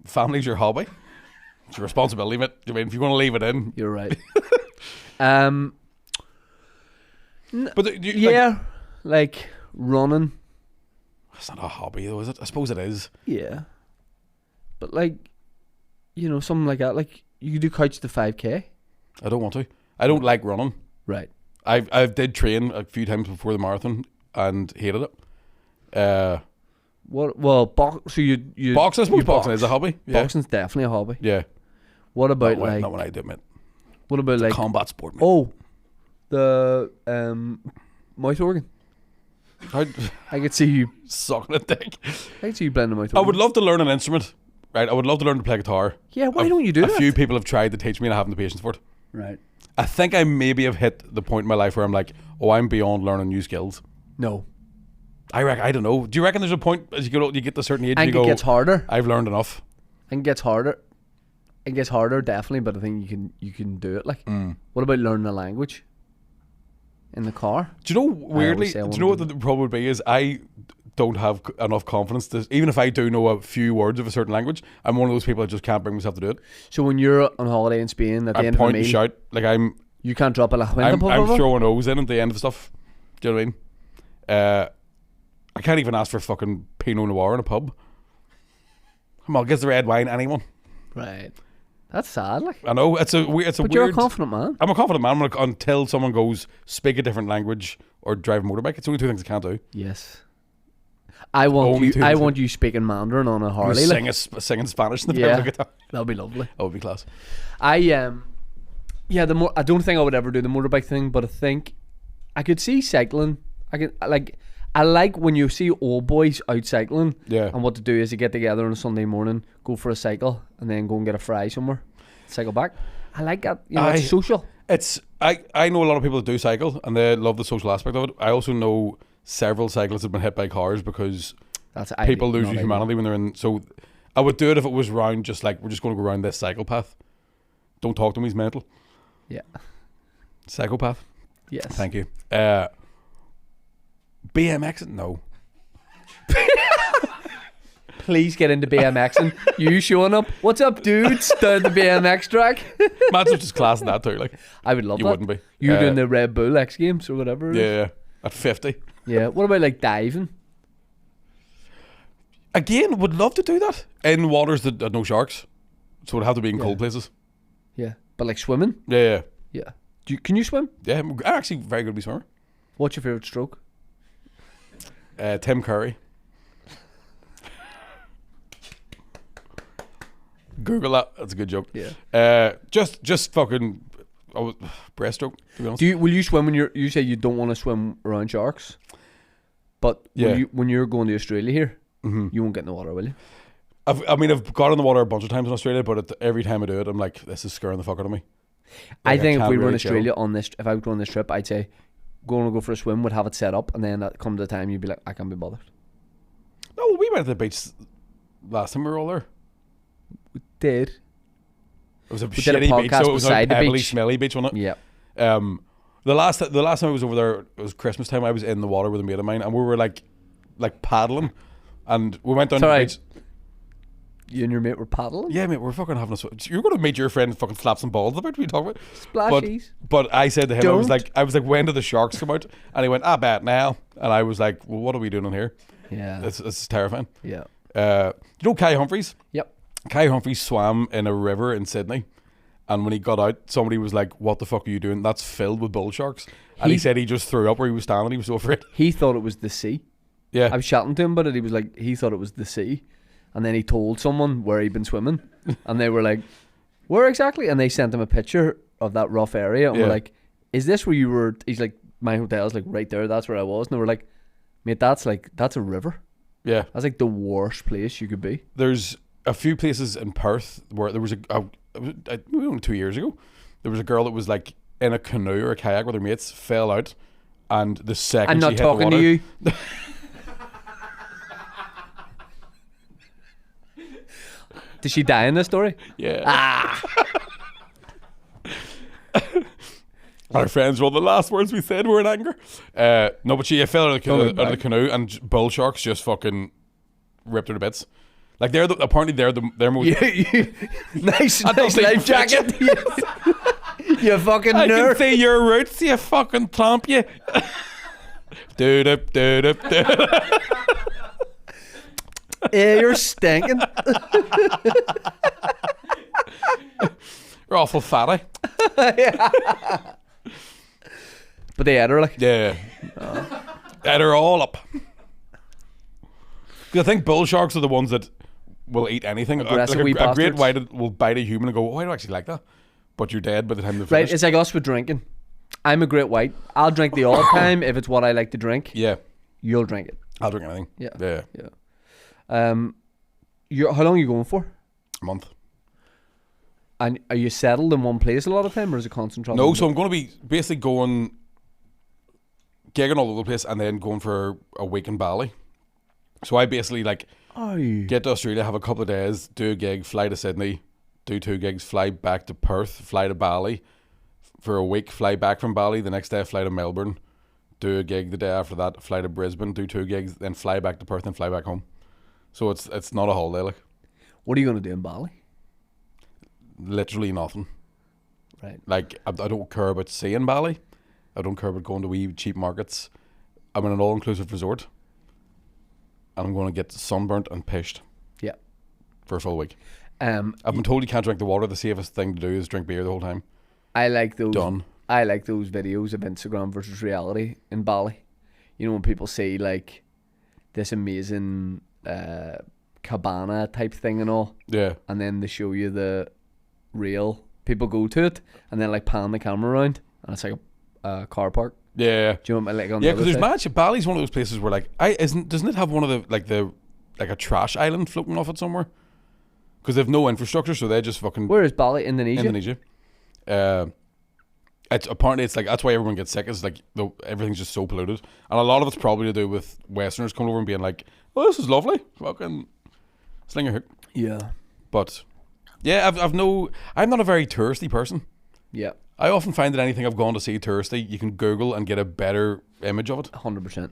family's your hobby? It's your responsibility, mate. I mean, if you want to leave it in. You're right. But like running. It's not a hobby though, is it? I suppose it is. Yeah. But like, something like that. Like you could do couch to 5K. I don't want to. I don't like running. Right. I did train a few times before the marathon and hated it. What? Well, so you boxing. I suppose you boxing box. is a hobby. Yeah. Boxing's definitely a hobby. Yeah. What about not when I do, mate. What about like combat sport, mate. Oh, the mouth organ. I could see you sucking a dick. I could see you blending the mouth organ. I would love to learn an instrument. Right. I would love to learn to play guitar. Yeah. Why don't you do that? A few people have tried to teach me, and I haven't the patience for it. Right. I think I maybe have hit the point in my life where I'm like, oh, I'm beyond learning new skills. No. I don't know. Do you reckon there's a point as you get to a certain age I and you think go, it gets harder. I've learned enough. I think it gets harder. It gets harder, definitely, but I think you can do it. Like, what about learning a language in the car? Do you know, weirdly, do you know what the problem would be is I don't have enough confidence to, even if I do know a few words of a certain language, I'm one of those people that just can't bring myself to do it. So when you're on holiday in Spain, at the I end of a point meal, and shout, like you can't drop a la cuenta, I'm throwing O's in at the end of stuff. Do you know what I mean? I can't even ask for fucking Pinot Noir in a pub. Come on, gives the red wine anyone. Right. That's sad, like. I know, it's a weird. But you're a confident man. I'm a confident man until someone goes speak a different language or drive a motorbike. It's the only two things I can't do. Yes. I want you speaking Mandarin on a Harley. Singing Spanish in the back of the guitar. That'd be lovely. That would be class. I don't think I would ever do the motorbike thing, but I think I could see cycling. I like when you see old boys out cycling. Yeah. And what to do is to get together on a Sunday morning, go for a cycle, and then go and get a fry somewhere, cycle back. I like that. It's social. I know a lot of people that do cycle and they love the social aspect of it. I also know several cyclists have been hit by cars because people lose their humanity when they're in. So I would do it if it was round, just like we're just going to go around this cycle path. Don't talk to him, he's mental. Yeah. Psychopath. Yes. Thank you. BMX? No. Please get into BMXing. You showing up? What's up, dudes? Down the BMX track. Imagine just class in that too. Like, I would love that. You wouldn't be. You're doing the Red Bull X Games or whatever. Yeah. At 50. Yeah. What about like diving? Again, would love to do that in waters that had no sharks. So it'd have to be in cold places. Yeah. But like swimming? Yeah. Can you swim? Yeah, I'm actually very good at swimmer. What's your favourite stroke? Tim Curry. Google that. That's a good joke. Yeah. Just fucking breaststroke. To be honest. Will you swim when you say you don't want to swim around sharks? But when you're going to Australia here, you won't get in the water, will you? I've got in the water a bunch of times in Australia, but every time I do it, I'm like, this is scaring the fuck out of me. Like, I think if we were in Australia if I was going on this trip, I'd say, go for a swim, would have it set up, and then come to the time, you'd be like, I can't be bothered. No, we went to the beach last time we were all there. We did. It was a we did a shitty beach, so it was a pebbly, beach. smelly beach, wasn't it? Yeah. The last time I was over there, it was Christmas time. I was in the water with a mate of mine, and we were like paddling, and we went down to the beach. You and your mate were paddling? Yeah, mate, we're fucking having a swim. You're going to meet your friend and fucking slap some balls about. What are you talking about? Splashies. But I said to him, I was like, when do the sharks come out? And he went, I bet now. And I was like, well, what are we doing in here? Yeah. This is terrifying. Yeah. You know Kai Humphries? Yep. Kai Humphries swam in a river in Sydney. And when he got out, somebody was like, what the fuck are you doing? That's filled with bull sharks. And he said he just threw up where he was standing. He was so afraid. He thought it was the sea. Yeah. I was chatting to him about it. He was like, he thought it was the sea. And then he told someone where he'd been swimming. And they were like, where exactly? And they sent him a picture of that rough area. And we're like, is this where you were? He's like, my hotel's like right there. That's where I was. And they were like, mate, that's a river. Yeah. That's like the worst place you could be. There's a few places in Perth where there was only 2 years ago, there was a girl that was like in a canoe or a kayak with her mates, fell out, and the second I'm she not hit the talking water, to you. Did she die in this story? Yeah. Ah. Our friends were the last words we said were in anger. No, but she fell out of the canoe, and bull sharks just fucking ripped her to bits. Like apparently they're most. Nice life jacket. You fucking I nerd. can see your roots, you fucking thump, you. Do. Yeah, you're stinking. You're awful fatty. But they had her like. Yeah. Add her all up. 'Cause I think bull sharks are the ones that will eat anything. Aggressive wee A great bastards. white will bite a human and go, "Oh, I don't actually like that," but you're dead by the time they're Right, finished. it's like us with drinking. I'm a great white. I'll drink the odd time if it's what I like to drink. Yeah, You'll drink it. I'll drink anything. Yeah. Yeah. How long are you going for? A month. And are you settled in one place a lot of time, or is it constant travel? No, so I'm going to be basically gigging all over the place and then going for a week in Bali. So I basically get to Australia, have a couple of days, do a gig, fly to Sydney, do 2 gigs, fly back to Perth, fly to Bali for a week, fly back from Bali, the next day fly to Melbourne, do a gig the day after that, fly to Brisbane, do 2 gigs, then fly back to Perth and fly back home. So it's not a holiday, like. What are you going to do in Bali? Literally nothing. Right. Like, I don't care about seeing Bali. I don't care about going to wee cheap markets. I'm in an all-inclusive resort. And I'm going to get sunburnt and pished. Yeah. For a full week. I've been told you can't drink the water. The safest thing to do is drink beer the whole time. I like those. Done. I like those videos of Instagram versus reality in Bali. You know, when people say like this amazing cabana type thing and all. Yeah. And then they show you the real people go to it and then like pan the camera around and it's like a car park. Yeah. Do you know what I like on yeah, the because other there's side? Bali's one of those places where doesn't it have one of the like a trash island floating off it somewhere? Because they have no infrastructure, so they just fucking. Where is Bali? Indonesia. It's apparently it's like that's why everyone gets sick. It's like everything's just so polluted, and a lot of it's probably to do with Westerners coming over and being like, "Oh, this is lovely, fucking sling your hook." Yeah. But yeah, I'm not a very touristy person. Yeah. I often find that anything I've gone to see touristy, you can Google and get a better image of it. 100%. You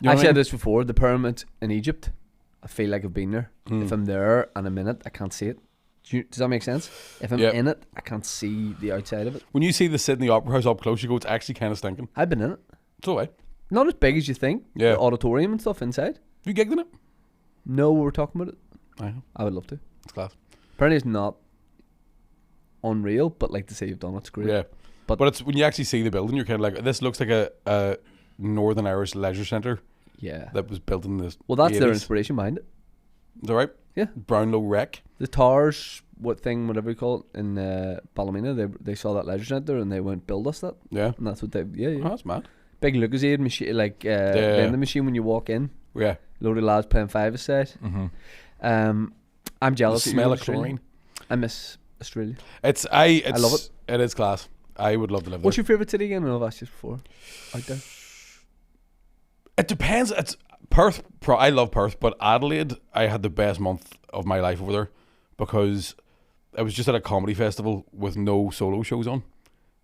know I what I said mean? this before. The pyramids in Egypt. I feel like I've been there. If I'm there and I'm in it, I can't see it. Does that make sense? If I'm in it, I can't see the outside of it. When you see the Sydney Opera House up close, you go, it's actually kind of stinking. I've been in it. It's all right. Not as big as you think. Yeah. The auditorium and stuff inside. Have you gigged in it? No, we were talking about it. I know. I would love to. It's class. Apparently it's not unreal, but like to say you've done it's great. Yeah. But it's when you actually see the building, you're kind of like, this looks like a Northern Irish leisure centre yeah. that was built in the Well, that's 80s. their inspiration behind it. Is that right? Yeah. Brownlow Wreck. The towers, whatever you call it, in Ballymena, they saw that leisure centre and they went build us that. Yeah. And that's what they, yeah. Oh, that's mad. Big Lucozade machine, like vending machine when you walk in. Yeah. Load of lads playing five-a-side. Mm-hmm. I'm jealous. The that you're smell in of Australia. chlorine. I miss Australia. I love it. It is class. I would love to live What's there. your favourite city again? I know I've asked you before. Out there. It depends. It's Perth. I love Perth, but Adelaide, I had the best month of my life over there because I was just at a comedy festival with no solo shows on,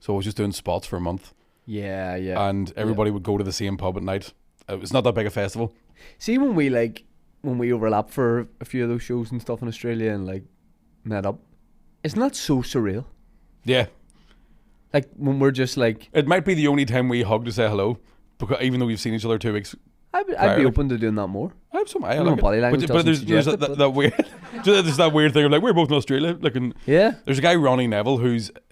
so I was just doing spots for a month. Yeah, yeah. And everybody would go to the same pub at night. It's not that big a festival. See, when we overlap for a few of those shows and stuff in Australia and like met up, isn't that so surreal? Yeah, Like when we're just like, it might be the only time we hug to say hello, because even though we've seen each other 2 weeks. I'd be Prior. open to doing that more. I have some. I No like body it. language But doesn't there's suggest it, that weird. There's that weird thing of like we're both in Australia. Yeah. There's a guy Ronnie Neville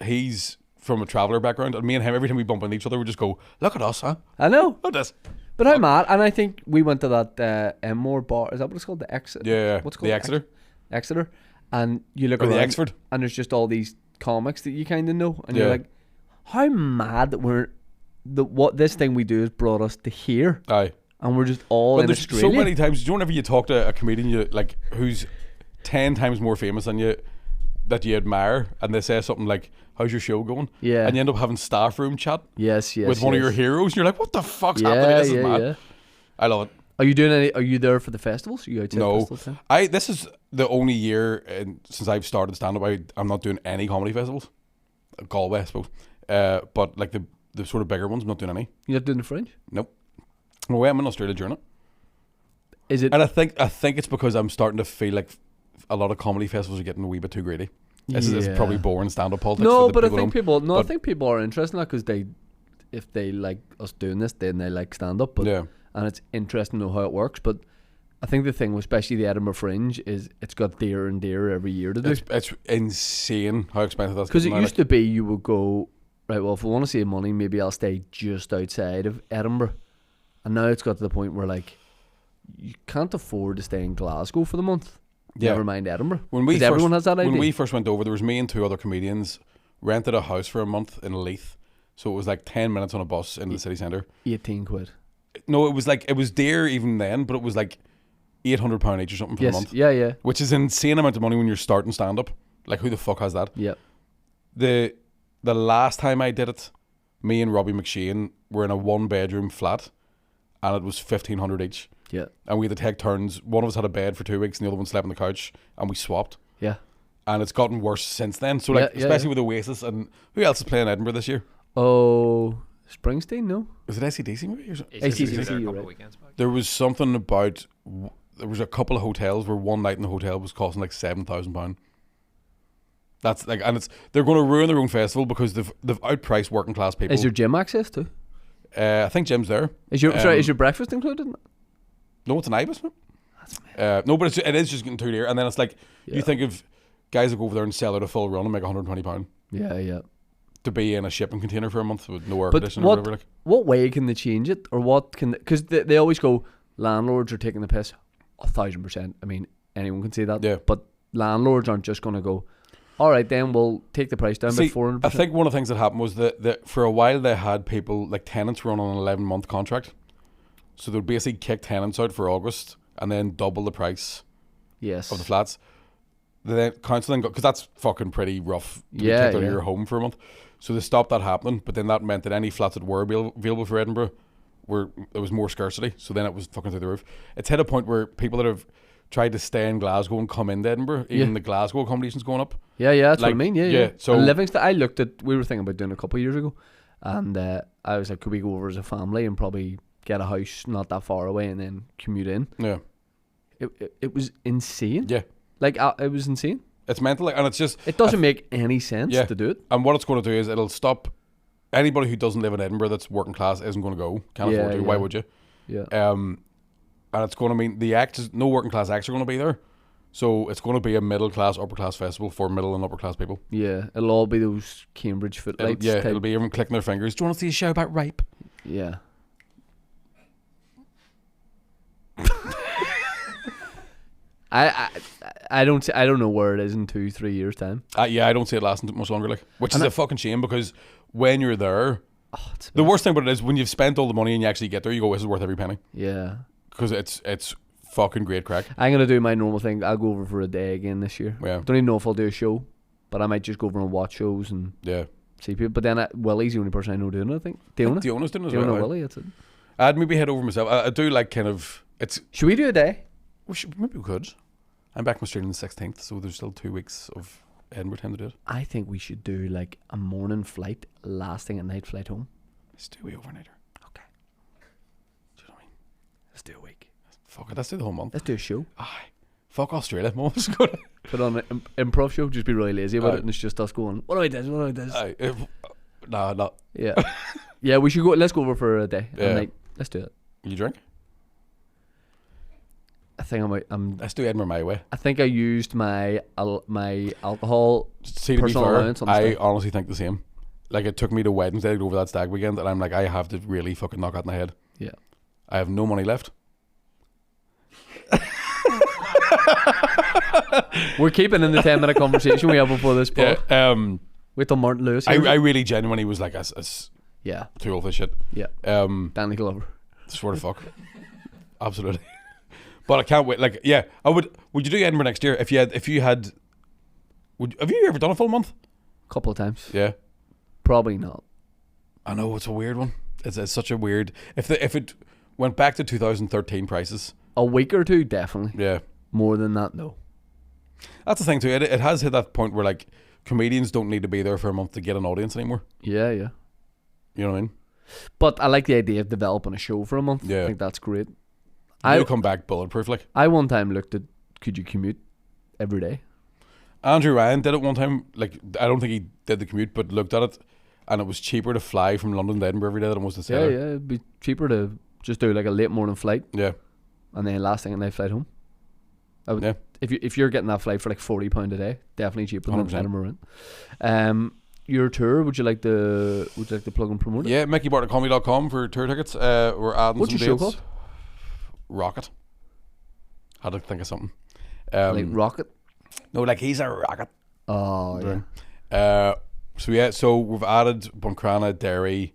he's from a traveller background, and me and him every time we bump into each other we just go, look at us, huh? I know. Look at this. But I'm mad, and I think we went to that Enmore bar. Is that what it's called? The Exeter. Yeah. What's it called? The Exeter Exeter. And you look or around, the Exford. and there's just all these comics that you kind of know, and Yeah. you're like, how mad that this thing we do has brought us to here. Aye. and we're just all But in there's Australia. so many times. Do you know whenever you talk to a comedian you like who's 10 times more famous than you, that you admire, and they say something like, "How's your show going?" Yeah. And you end up having staff room chat Yes, with one of your heroes, and you're like, "What the fuck's happening? This is mad." I love it. Are you doing any? Are you there for the festivals? Are you outside No, festivals then? this is the only year since I've started stand up. I'm not doing any comedy festivals. Galway, I suppose. But like the sort of bigger ones, I'm not doing any. You're not doing the Fringe? Nope. No way. I'm in Australia during it. Is it? And I think it's because I'm starting to feel like a lot of comedy festivals are getting a wee bit too greedy. This is probably boring stand-up politics. No, for the but I people think at home. people. I think people are interested in that because if they like us doing this, then they like stand up. But Yeah. and it's interesting to know how it works. But I think the thing, with especially the Edinburgh Fringe, is it's got dearer and dearer every year to do. It's insane how expensive that's Because it getting now, used to be you would go, right, well, if I want to save money, maybe I'll stay just outside of Edinburgh. And now it's got to the point where, like, you can't afford to stay in Glasgow for the month. Yeah. Never mind Edinburgh. When we 'Cause first, everyone has that idea. When we first went over, there was me and 2 other comedians rented a house for a month in Leith. So it was like 10 minutes on a bus into the city centre. 18 quid. No, it was dear even then, but it was like £800 each or something for a month. Yeah, yeah. Which is an insane amount of money when you're starting stand up. Like, who the fuck has that? Yeah. The last time I did it, me and Robbie McShane were in a 1-bedroom flat, and it was $1,500 each. Yeah. And we had to take turns. One of us had a bed for 2 weeks, and the other one slept on the couch, and we swapped. Yeah. And it's gotten worse since then. So, like, especially with Oasis, and who else is playing Edinburgh this year? Oh, Springsteen, no? Was it AC/DC maybe? Or something? AC/DC, there a you're couple right. weekends back. There was something about. There was a couple of hotels where one night in the hotel was costing like £7,000. That's like, and they're going to ruin their own festival because they've outpriced working class people. Is your gym access too? I think Jim's there. Is your breakfast included? No, it's an ibis. No, but it is just getting too dear. And then it's like you think of guys that go over there and sell out a full run and make £120 Yeah, yeah. to be in a shipping container for a month with no air But conditioning or whatever. Like. what way can they change it, or what can? Because they always go, landlords are taking the piss. 1,000%. I mean, anyone can say that. Yeah. But landlords aren't just going to go, all right, then we'll take the price down by 400%. I think one of the things that happened was that for a while they had people, like tenants were on an 11-month contract. So they would basically kick tenants out for August and then double the price yes. of the flats. The council then got, because that's fucking pretty rough to be Yeah, kicked out yeah. of your home for a month. So they stopped that happening, but then that meant that any flats that were available for Edinburgh, there was more scarcity. So then it was fucking through the roof. It's hit a point where people that have tried to stay in Glasgow and come into Edinburgh, even the Glasgow accommodation's going up. Yeah, that's what I Like, mean. Yeah, yeah, yeah. so- And Livingston, we were thinking about doing it a couple of years ago, and I was like, could we go over as a family and probably get a house not that far away and then commute in? Yeah. It was insane. Yeah. Like, it was insane. It's mental, like, and it's just... It doesn't make any sense Yeah. to do it. And what it's going to do is it'll stop... Anybody who doesn't live in Edinburgh that's working class isn't going to go. Can't afford to. Why would you? Yeah. And it's going to mean no working class acts are going to be there. So it's going to be a middle class, upper class festival for middle and upper class people. Yeah. It'll all be those Cambridge footlights. type. It'll be everyone clicking their fingers. Do you want to see a show about rape? Yeah. I don't know where it is in 2-3 years time. I don't see it lasting much longer. Like, which is a fucking shame because when you're there, It's the worst thing about it is when you've spent all the money and you actually get there, you go, "This is worth every penny," Yeah. because it's fucking great crack. I'm gonna do my normal thing. I'll go over for a day again this year. Yeah. Don't even know if I'll do a show, but I might just go over and watch shows and Yeah, see people. But then Willie's the only person I know doing it. I think Diona. Diona's doing it as Diona well. Willie. That's it. I'd maybe head over myself. I do like kind of it's. Should we do a day? Maybe we could. I'm back from Australia on the 16th, so there's still 2 weeks of Edinburgh time to do it. I think we should do like a morning flight, lasting a night flight home. Let's do a overnighter. Okay. Do you know what I mean? Let's do a week. Fuck it, let's do the whole month. Let's do a show. Aye. Fuck Australia. Mom's good. Put on an improv show. Just be really lazy about Aye. it, and it's just us going, "What do I do? What do I do?" Aye. Nah, not. Yeah. Yeah. We should go. Let's go over for a day. Yeah. Let's do it. You drink? I think Let's do Edinburgh my way. I think I used my alcohol. See, to be Personal fair, allowance on the I stag. honestly think the same. Like, it took me to Wednesday to go over that stag weekend, and I'm like, I have to really fucking knock that in the head. Yeah. I have no money left. We're keeping in the 10-minute conversation we had before this pod. Yeah. Wait till Martin Lewis. I hears it. really genuinely was like, "It's Yeah. too old for this shit." Yeah. Danny Glover. Swear to fuck. absolutely. But I can't wait. Like, yeah, I would. Would you do Edinburgh next year if you had? Have you ever done a full month? A couple of times. Yeah. Probably not. I know, it's a weird one. It's such a weird. If it went back to 2013 prices, a week or two, definitely. yeah. More than that, no. That's the thing too. It has hit that point where like comedians don't need to be there for a month to get an audience anymore. Yeah. You know what I mean? But I like the idea of developing a show for a month. Yeah. I think that's great. I come back bulletproof. Like, I one time looked at, could you commute every day? Andrew Ryan did it one time. Like, I don't think he did the commute, but looked at it, and it was cheaper to fly from London to Edinburgh every day than it was to Sailor. Yeah, it'd be cheaper to just do like a late morning flight. Yeah. And then last thing at night flight home. I would, Yeah. If you're getting that flight for like £40 a day, definitely cheaper than 100%. Edinburgh. Your tour, would you like to plug and promote it? Yeah, MickyBartlettComedy.com for tour tickets. We're adding What's some your show dates. called? Rocket. Had to think of something. Like Rocket? No, like he's a rocket. Oh, yeah. So we've added Buncrana, Derry.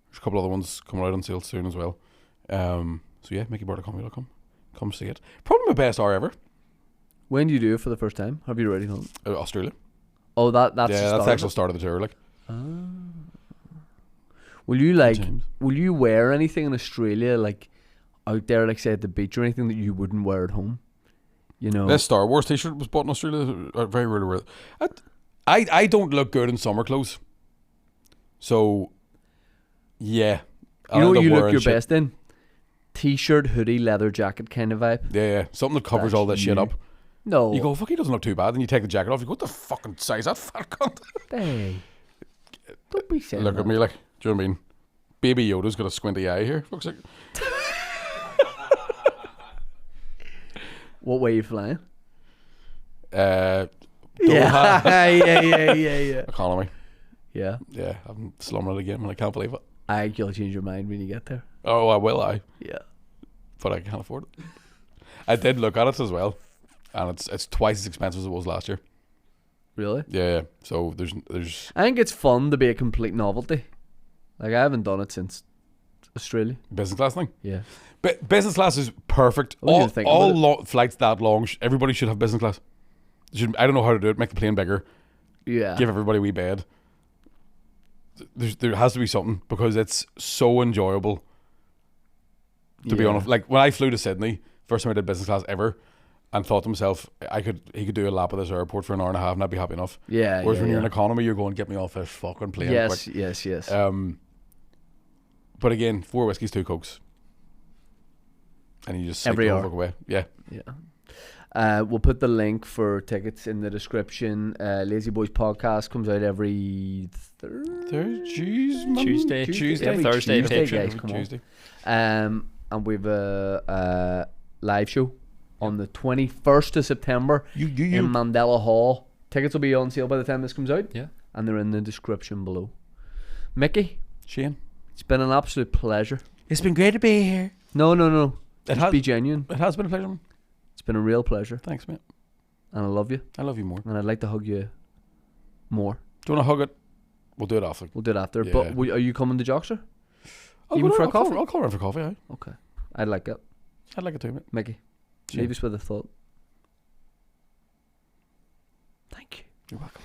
There's a couple other ones coming out on sale soon as well. So yeah, MickyBartlettComedy.com. Come see it. Probably my best hour ever. When do you do it for the first time? Have you already done it? Australia. Oh, that's Yeah, the that's start the of actual it? start of the tour. Like, Will you like? Sometimes. Will you wear anything in Australia, like out there, like say at the beach or anything that you wouldn't wear at home? You know, this Star Wars t-shirt was bought in Australia. I very rarely wear it. I don't look good in summer clothes. So, yeah. you know I'll what end you up look wearing your shit. best in? T-shirt, hoodie, leather jacket kind of vibe. Yeah. Something that covers That's all this shit you. up. No, You go, fuck, he doesn't look too bad. Then you take the jacket off. You go, what the fucking size that fat cunt? hey, don't be saying Look that. at me like, do you know what I mean? Baby Yoda's got a squinty eye here. Fuck's sake. What way are you flying? Doha. yeah. Economy. Yeah, Yeah, I'm slumming it again and I can't believe it. I think you'll change your mind when you get there. Oh, I will, Yeah. but I can't afford it. I did look at it as well, and it's twice as expensive as it was last year. Really? Yeah. So there's I think it's fun to be a complete novelty. Like I haven't done it since Australia. business class thing. Yeah. Business class is perfect. What do you think All about flights that long, everybody should have business class. I don't know how to do it. Make the plane bigger. Yeah. Give everybody a wee bed. There has to be something because it's so enjoyable. To be Yeah. honest, like when I flew to Sydney, first time I did business class ever, and thought to myself, he could do a lap of this airport for an hour and a half, and I'd be happy enough. Yeah. Whereas yeah, when you're in yeah. economy, you're going, get me off this fucking plane. Yes, quick. yes. But again, 4 whiskeys, 2 cokes, and you just sleep Every the whole hour. fuck away. Yeah. We'll put the link for tickets in the description. Lazy Boys podcast comes out every Tuesday. Tuesday. Yeah, Thursday, Tuesday, Patreon. guys, come on. Tuesday. And we've a live show on the 21st of September in Mandela Hall. Tickets will be on sale by the time this comes out. Yeah. And they're in the description below. Mickey, Shane, it's been an absolute pleasure. it's been great to be here. No. It Just has be genuine. It has been a pleasure. It's been a real pleasure. Thanks, mate. And I love you. I love you more. And I'd like to hug you more. Do you want to hug it? We'll do it after. We'll do it after. Yeah. But are you coming to Jockster? I'll Even go for a down- I'll coffee? I'll call around for coffee. Aye. Okay. I'd like it. I'd like it too, mate. Mickey, Sure. leave us with a thought. Thank you. You're welcome.